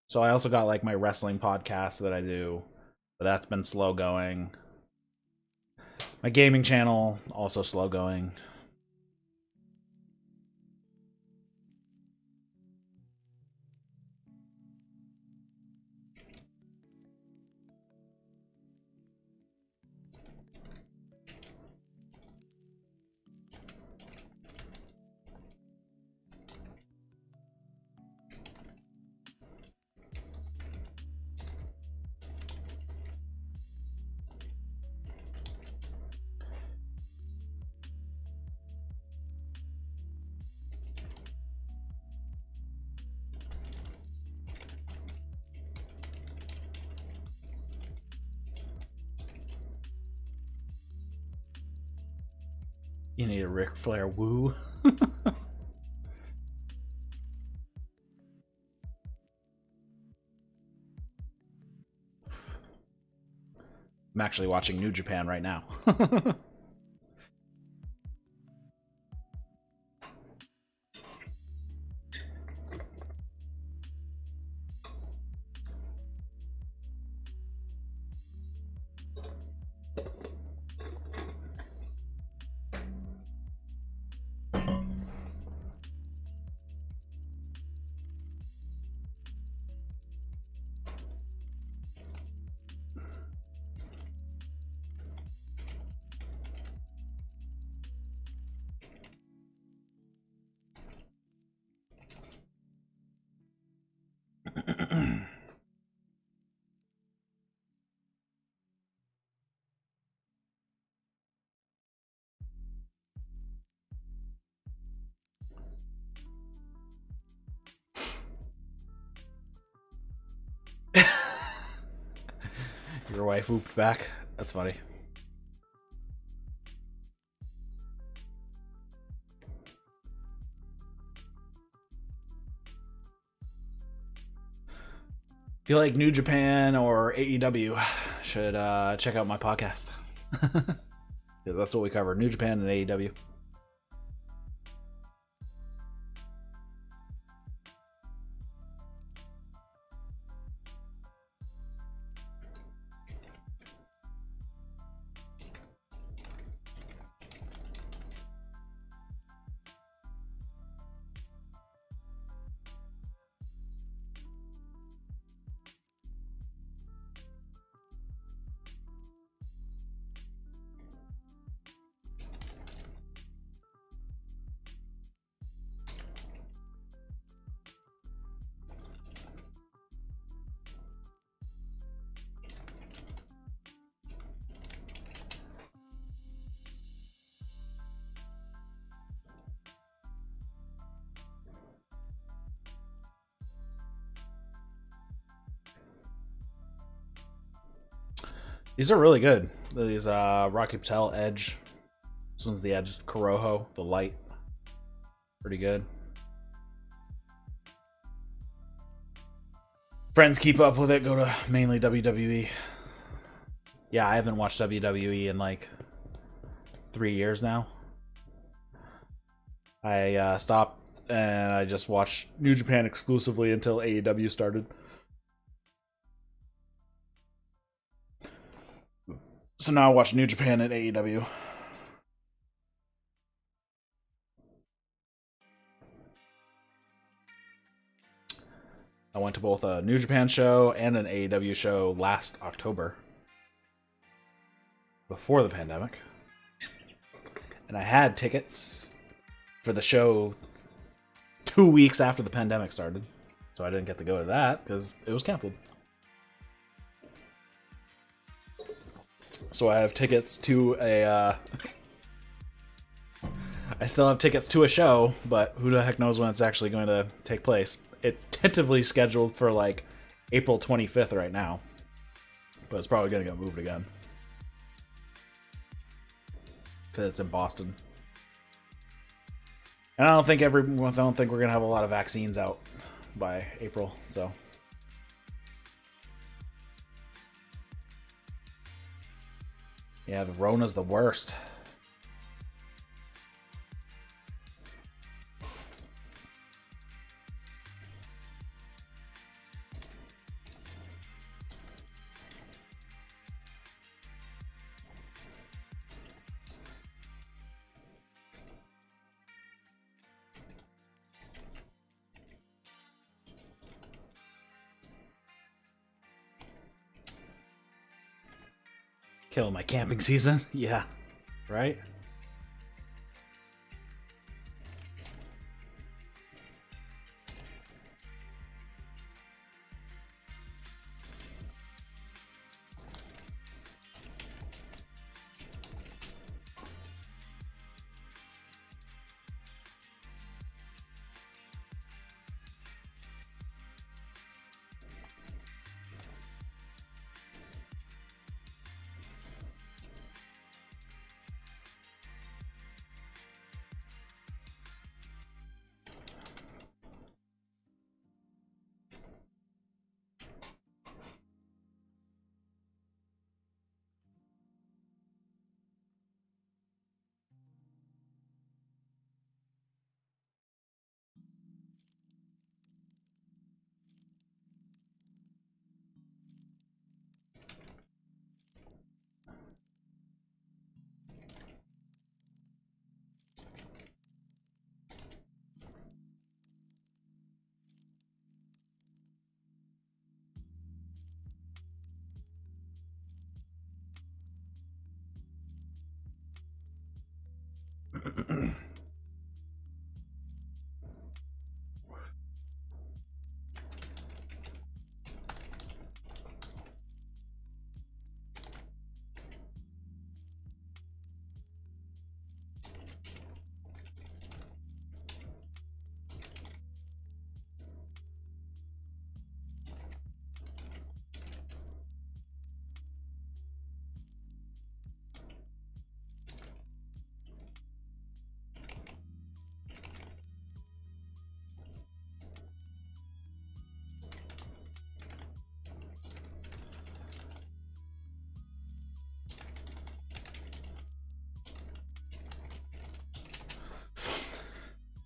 So I also got like my wrestling podcast that I do, but that's been slow going. My gaming channel, also slow going. You need a Ric Flair woo. I'm actually watching New Japan right now. Your wife whooped back. That's funny. If you like New Japan or AEW, should check out my podcast. Yeah, that's what we cover: New Japan and AEW. These are really good. These Rocky Patel Edge. This one's the Edge Corojo, the light. Pretty good. Friends keep up with it, go to mainly WWE. Yeah, I haven't watched WWE in like 3 years now. I stopped and I just watched New Japan exclusively until AEW started. So now I watch New Japan and AEW. I went to both a New Japan show and an AEW show last October, before the pandemic. And I had tickets for the show 2 weeks after the pandemic started. So I didn't get to go to that because it was canceled. So I have tickets to a... I still have tickets to a show, but who the heck knows when it's actually going to take place. It's tentatively scheduled for like April 25th right now. But it's probably going to get moved again. Because it's in Boston. And I don't think we're going to have a lot of vaccines out by April, so... Yeah, the Rona's the worst. Killing my camping season? Yeah. Right?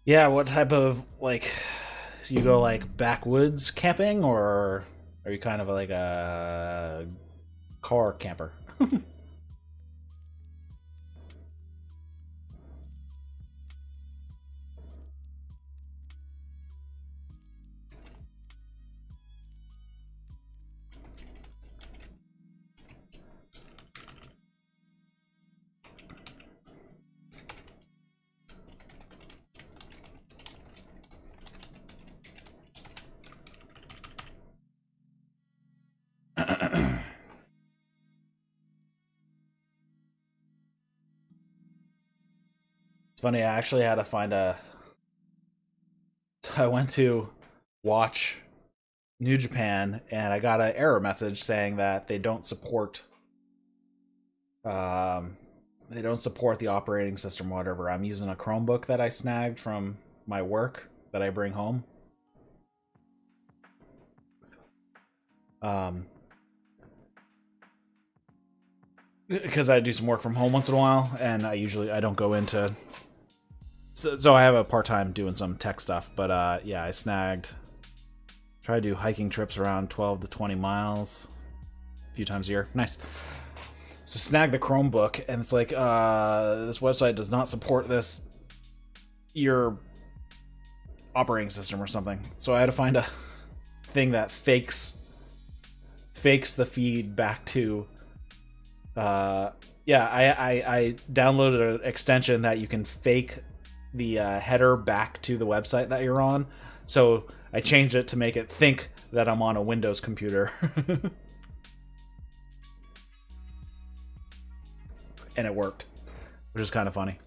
Yeah, what type of, like, you go, like, backwoods camping, or are you kind of like a car camper? It's funny, I actually had to find a... I went to watch New Japan, and I got an error message saying that they don't support They don't support the operating system, whatever. I'm using a Chromebook that I snagged from my work that I bring home. Because I do some work from home once in a while, and I don't go into. So I have a part-time doing some tech stuff, but yeah, I snagged. Try to do hiking trips around 12 to 20 miles a few times a year. Nice. So snag the Chromebook, and it's like, this website does not support your operating system or something. So I had to find a thing that fakes the feed back to. Yeah, I downloaded an extension that you can fake the header back to the website that you're on. So I changed it to make it think that I'm on a Windows computer. And it worked, which is kind of funny.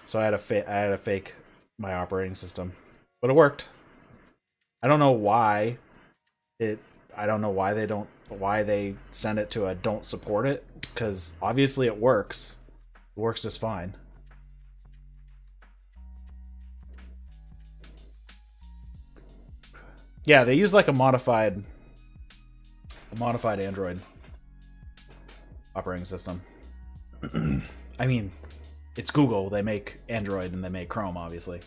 So I had to fake my operating system, but it worked. I don't know why why they send it to a don't support it, because obviously it works. It works just fine. Yeah, they use like a modified Android operating system. I mean, it's Google. They make Android and they make Chrome, obviously.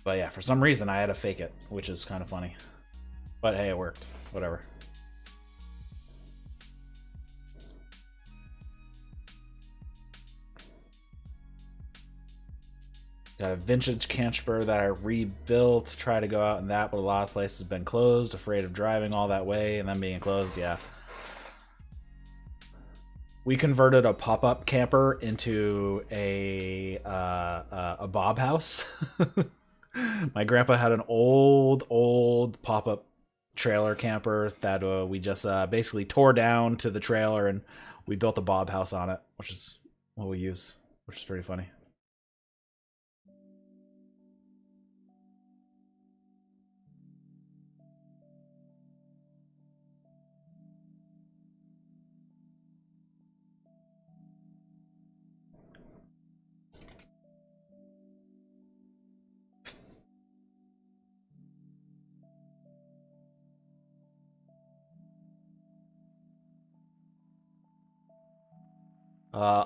But yeah, for some reason I had to fake it, which is kind of funny. But hey, it worked. Whatever. Got a vintage camper that I rebuilt. Try to go out in that, but a lot of places have been closed. Afraid of driving all that way and then being closed. Yeah. We converted a pop-up camper into a Bob house. My grandpa had an old pop-up trailer camper that we just basically tore down to the trailer, and we built a Bob house on it, which is what we use, which is pretty funny.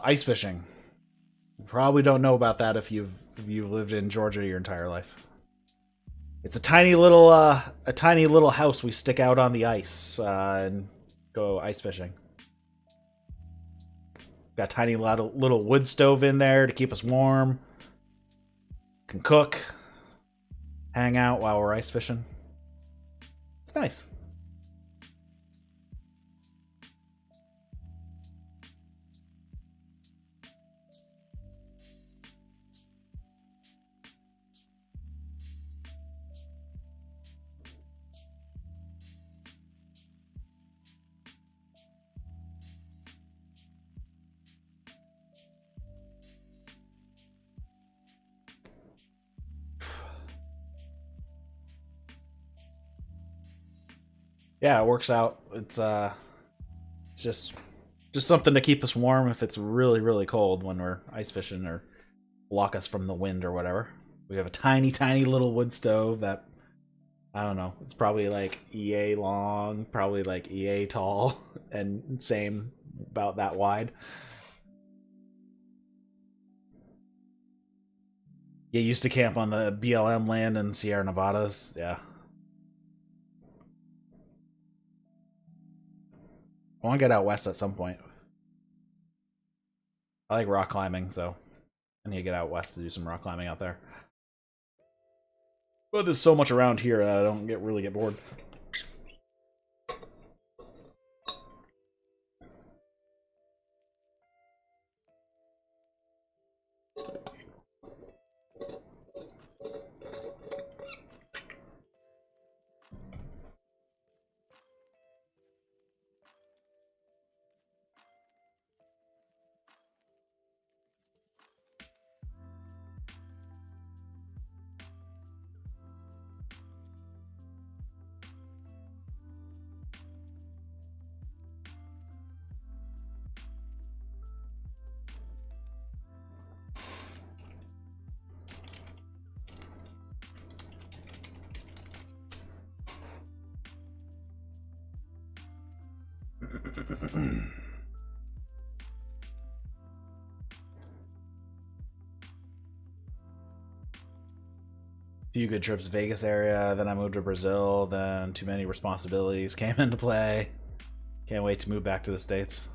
Ice fishing. You probably don't know about that if you've lived in Georgia your entire life. It's a tiny little house we stick out on the ice and go ice fishing. Got a tiny little wood stove in there to keep us warm. Can cook, hang out while we're ice fishing. It's nice. Yeah, it works out. It's just something to keep us warm if it's really cold when we're ice fishing or block us from the wind or whatever. We have a tiny little wood stove that, I don't know, it's probably like EA long, probably like EA tall, and same about that wide. You used to camp on the BLM land in Sierra Nevadas. Yeah. I want to get out west at some point. I like rock climbing, so I need to get out west to do some rock climbing out there. But there's so much around here that I don't really get bored. Few good trips to Vegas area, then I moved to Brazil, then too many responsibilities came into play. Can't wait to move back to the States.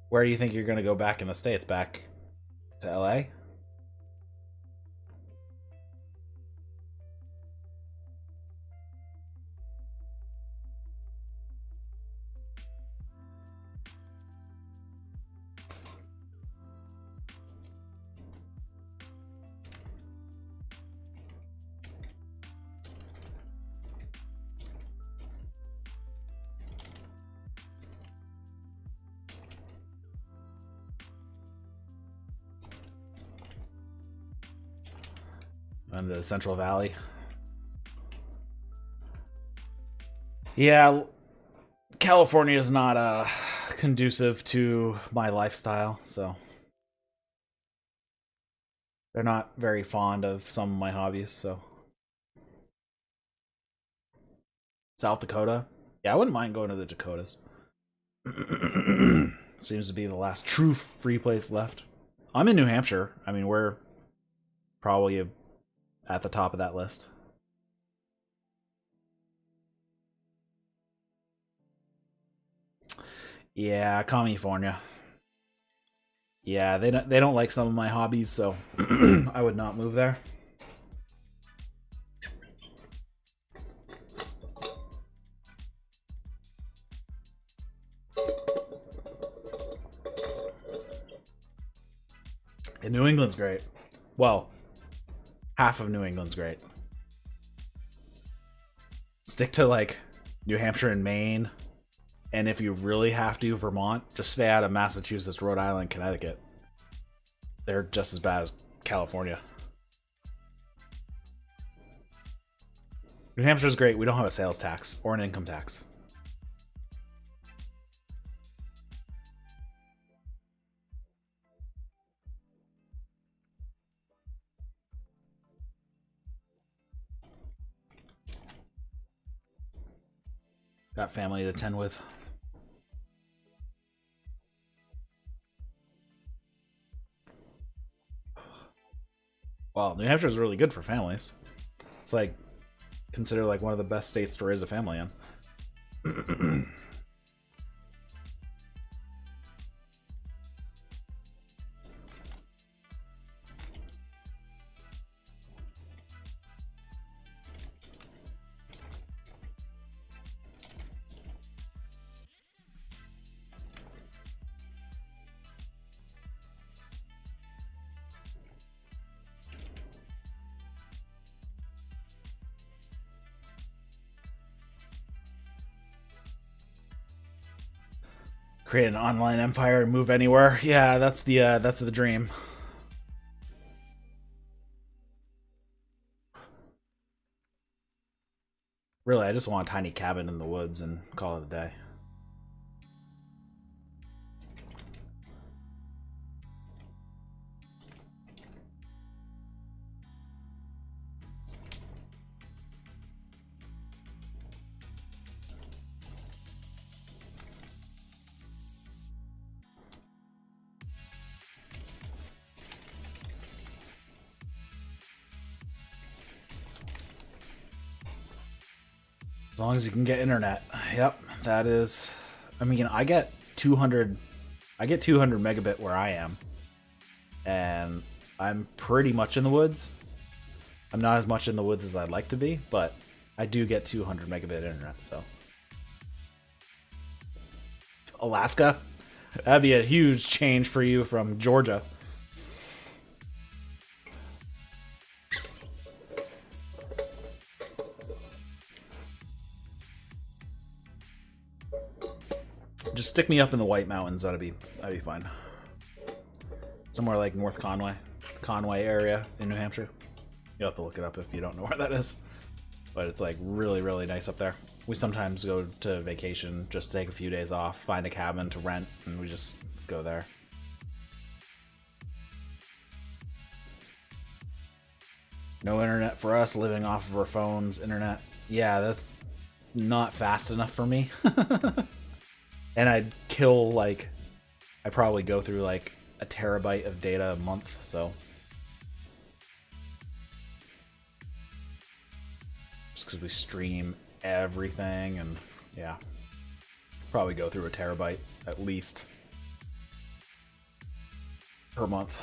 Where do you think you're going to go back in the States? Back to LA? And the Central Valley. Yeah, California is not conducive to my lifestyle, so they're not very fond of some of my hobbies, so. South Dakota? Yeah, I wouldn't mind going to the Dakotas. Seems to be the last true free place left. I'm in New Hampshire. I mean, we're probably at the top of that list. Yeah, California. Yeah, they don't like some of my hobbies, so I would not move there. And New England's great. Well, half of New England's great. Stick to like New Hampshire and Maine. And if you really have to, Vermont, just stay out of Massachusetts, Rhode Island, Connecticut. They're just as bad as California. New Hampshire's great. We don't have a sales tax or an income tax. Got family to tend with. Well, New Hampshire is really good for families. It's like considered like one of the best states to raise a family in. Create an online empire and move anywhere. Yeah, that's the dream. Really, I just want a tiny cabin in the woods and call it a day. As long as you can get internet. Yep, that is. I mean, I get 200 megabit where I am, and I'm pretty much in the woods. I'm not as much in the woods as I'd like to be, but I do get 200 megabit internet. So, Alaska, that'd be a huge change for you from Georgia. Just stick me up in the White Mountains. That'd be fine. Somewhere like North Conway area in New Hampshire. You'll have to look it up if you don't know where that is. But it's like really, really nice up there. We sometimes go to vacation, just take a few days off, find a cabin to rent, and we just go there. No internet for us, living off of our phones, internet. Yeah, that's not fast enough for me. And I'd kill, like, I probably go through like a terabyte of data a month, so just because we stream everything, and yeah, probably go through a terabyte at least per month.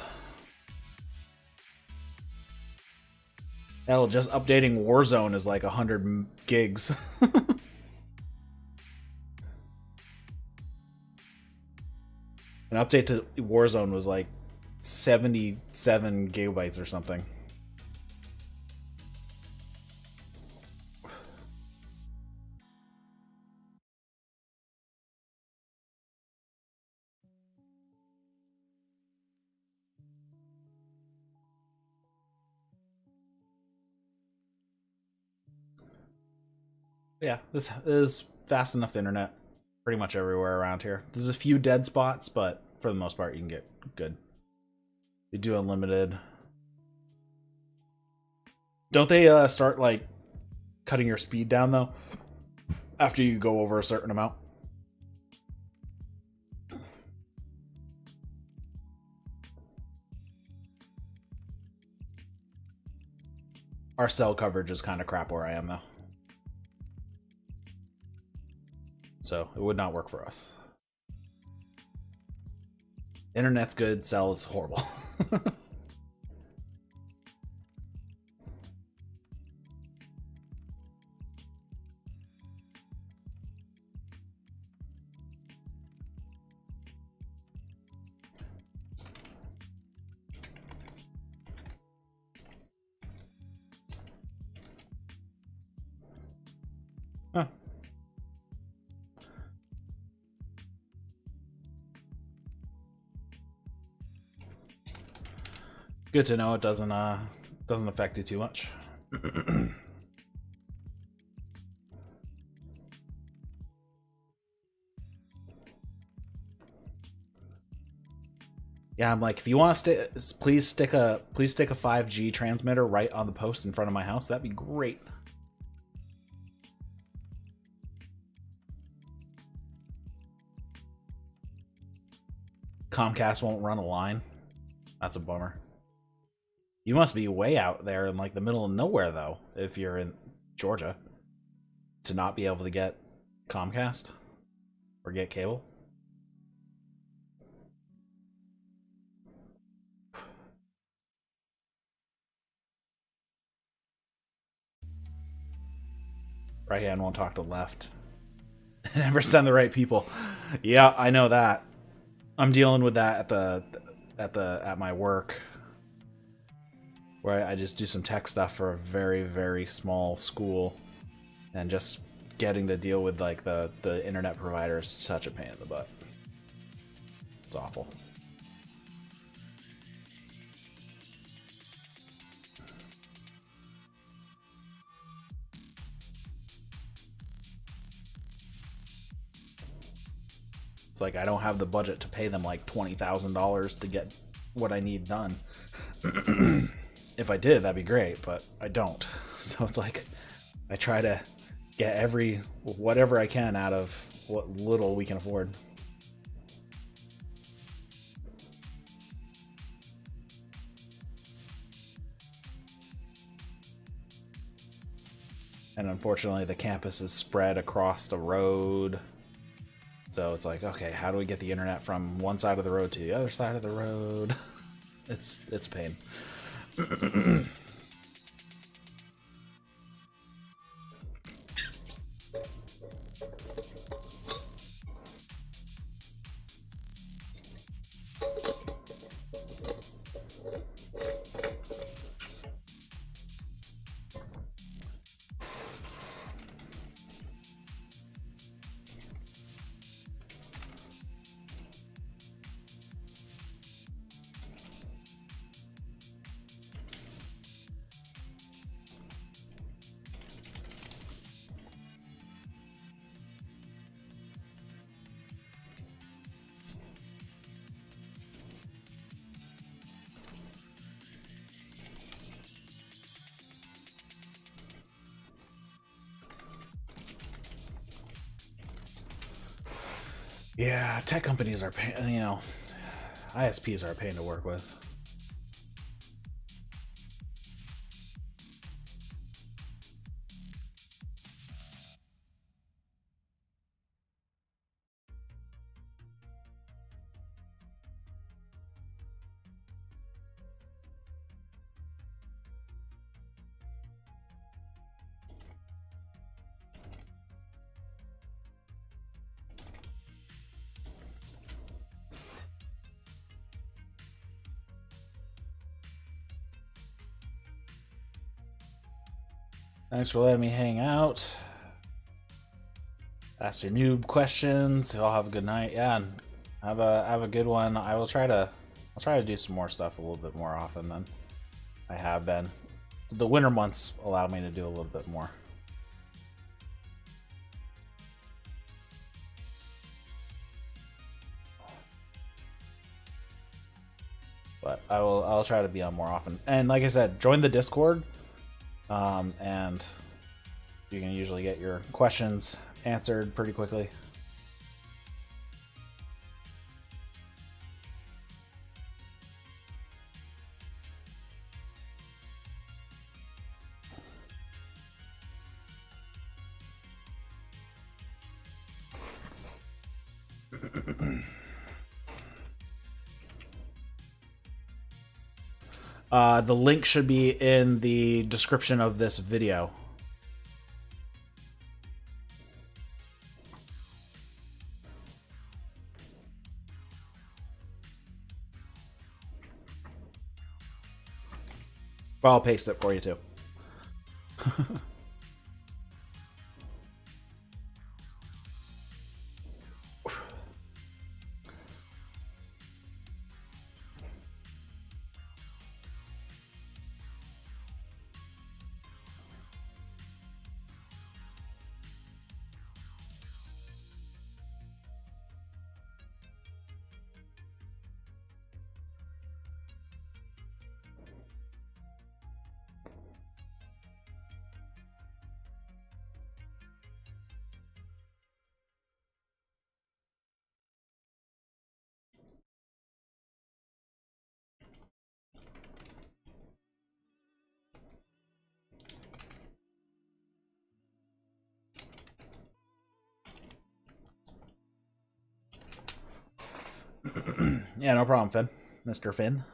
Hell, just updating Warzone is like 100 gigs. An update to Warzone was like 77 gigabytes or something. Yeah, this is fast enough internet pretty much everywhere around here. There's a few dead spots, but for the most part, you can get good. They do unlimited. Don't they start like cutting your speed down though after you go over a certain amount? Our cell coverage is kind of crap where I am though, so it would not work for us. Internet's good, cell is horrible. Huh. Good to know it doesn't affect you too much. Yeah, I'm like, if you want to please stick a 5G transmitter right on the post in front of my house. That'd be great. Comcast won't run a line. That's a bummer. You must be way out there in like the middle of nowhere though, if you're in Georgia, to not be able to get Comcast or get cable. Right hand won't talk to left. Never send the right people. Yeah, I know that. I'm dealing with that at my work, where I just do some tech stuff for a very, very small school, and just getting to deal with like the internet provider is such a pain in the butt. It's awful. It's like I don't have the budget to pay them like $20,000 to get what I need done. If I did, that'd be great, but I don't. So it's like I try to get whatever I can out of what little we can afford. And unfortunately, the campus is spread across the road. So it's like, okay, how do we get the internet from one side of the road to the other side of the road? It's a pain. Yeah, tech companies are pain, you know, ISPs are a pain to work with. Thanks for letting me hang out. Ask your noob questions. Y'all have a good night. Yeah, and have a good one. I'll try to do some more stuff a little bit more often than I have been. The winter months allow me to do a little bit more. But I'll try to be on more often. And like I said, join the Discord. And you can usually get your questions answered pretty quickly. The link should be in the description of this video. Well, I'll paste it for you too. Yeah, no problem, Finn. Mr. Finn.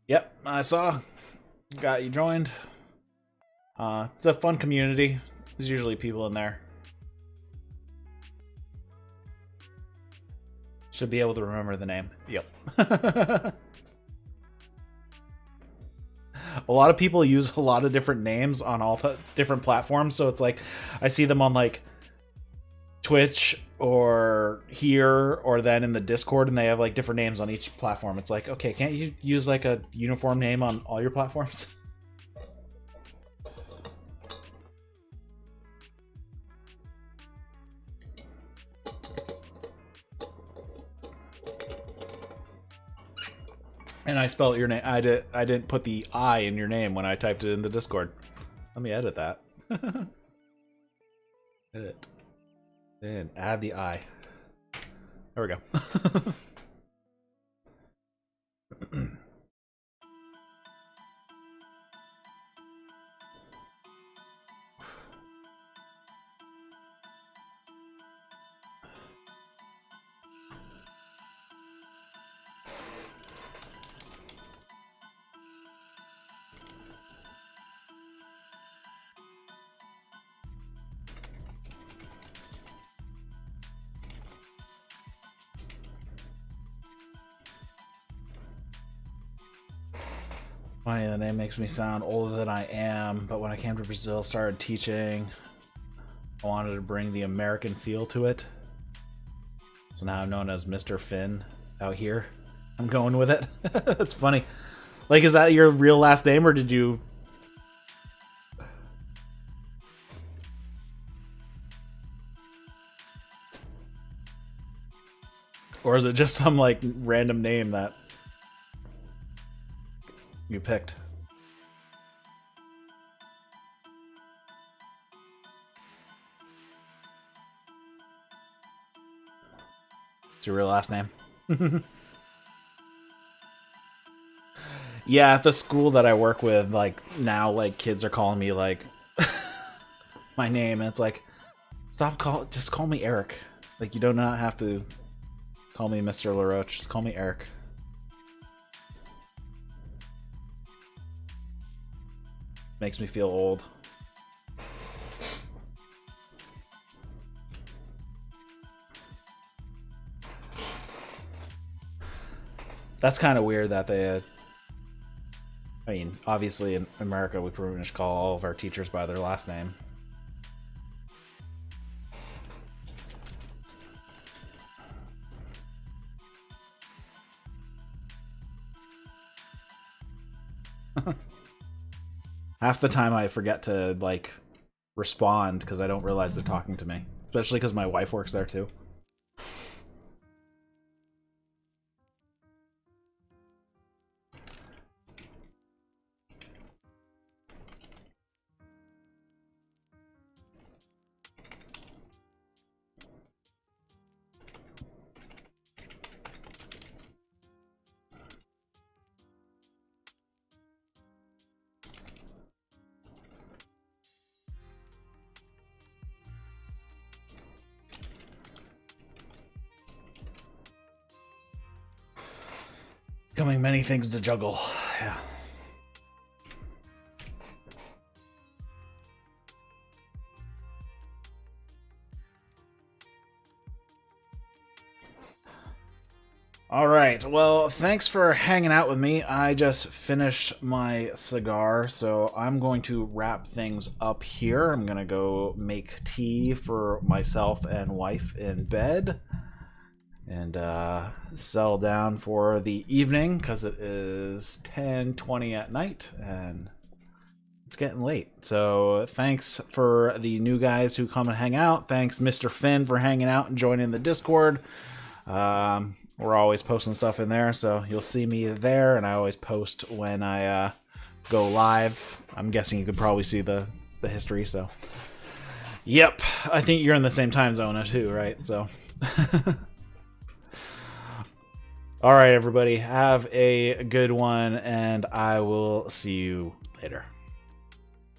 Yep, I saw. Got you joined. It's a fun community. There's usually people in there. Should be able to remember the name. Yep. A lot of people use a lot of different names on all the different platforms, so it's like I see them on like Twitch or here or then in the Discord, and they have like different names on each platform. It's like, okay, can't you use like a uniform name on all your platforms? And I spelled your name. I didn't put the I in your name when I typed it in the Discord. Let me edit that. Edit. Then add the I. There we go. Funny, the name makes me sound older than I am, but when I came to Brazil, started teaching, I wanted to bring the American feel to it. So now I'm known as Mr. Finn out here. I'm going with it. That's funny. Like, is that your real last name, or did you... Or is it just some, like, random name that you picked? It's your real last name? Yeah, at the school that I work with, like, now, like, kids are calling me, like, my name, and it's like, just call me Eric. Like, you do not have to call me Mr. LaRoche, just call me Eric. Makes me feel old. That's kind of weird that they... I mean, obviously in America we pretty much call all of our teachers by their last name. Half the time I forget to, like, respond because I don't realize they're talking to me. Especially because my wife works there too. Becoming many things to juggle. Yeah. All right. Well, thanks for hanging out with me. I just finished my cigar, so I'm going to wrap things up here. I'm going to go make tea for myself and wife in bed and settle down for the evening because it is 10:20 at night and it's getting late. So thanks for the new guys who come and hang out. Thanks, Mr. Finn, for hanging out and joining the Discord. We're always posting stuff in there, so you'll see me there, and I always post when I go live. I'm guessing you could probably see the history, so... Yep, I think you're in the same time zone too, right? So... Alright, everybody, have a good one, and I will see you later.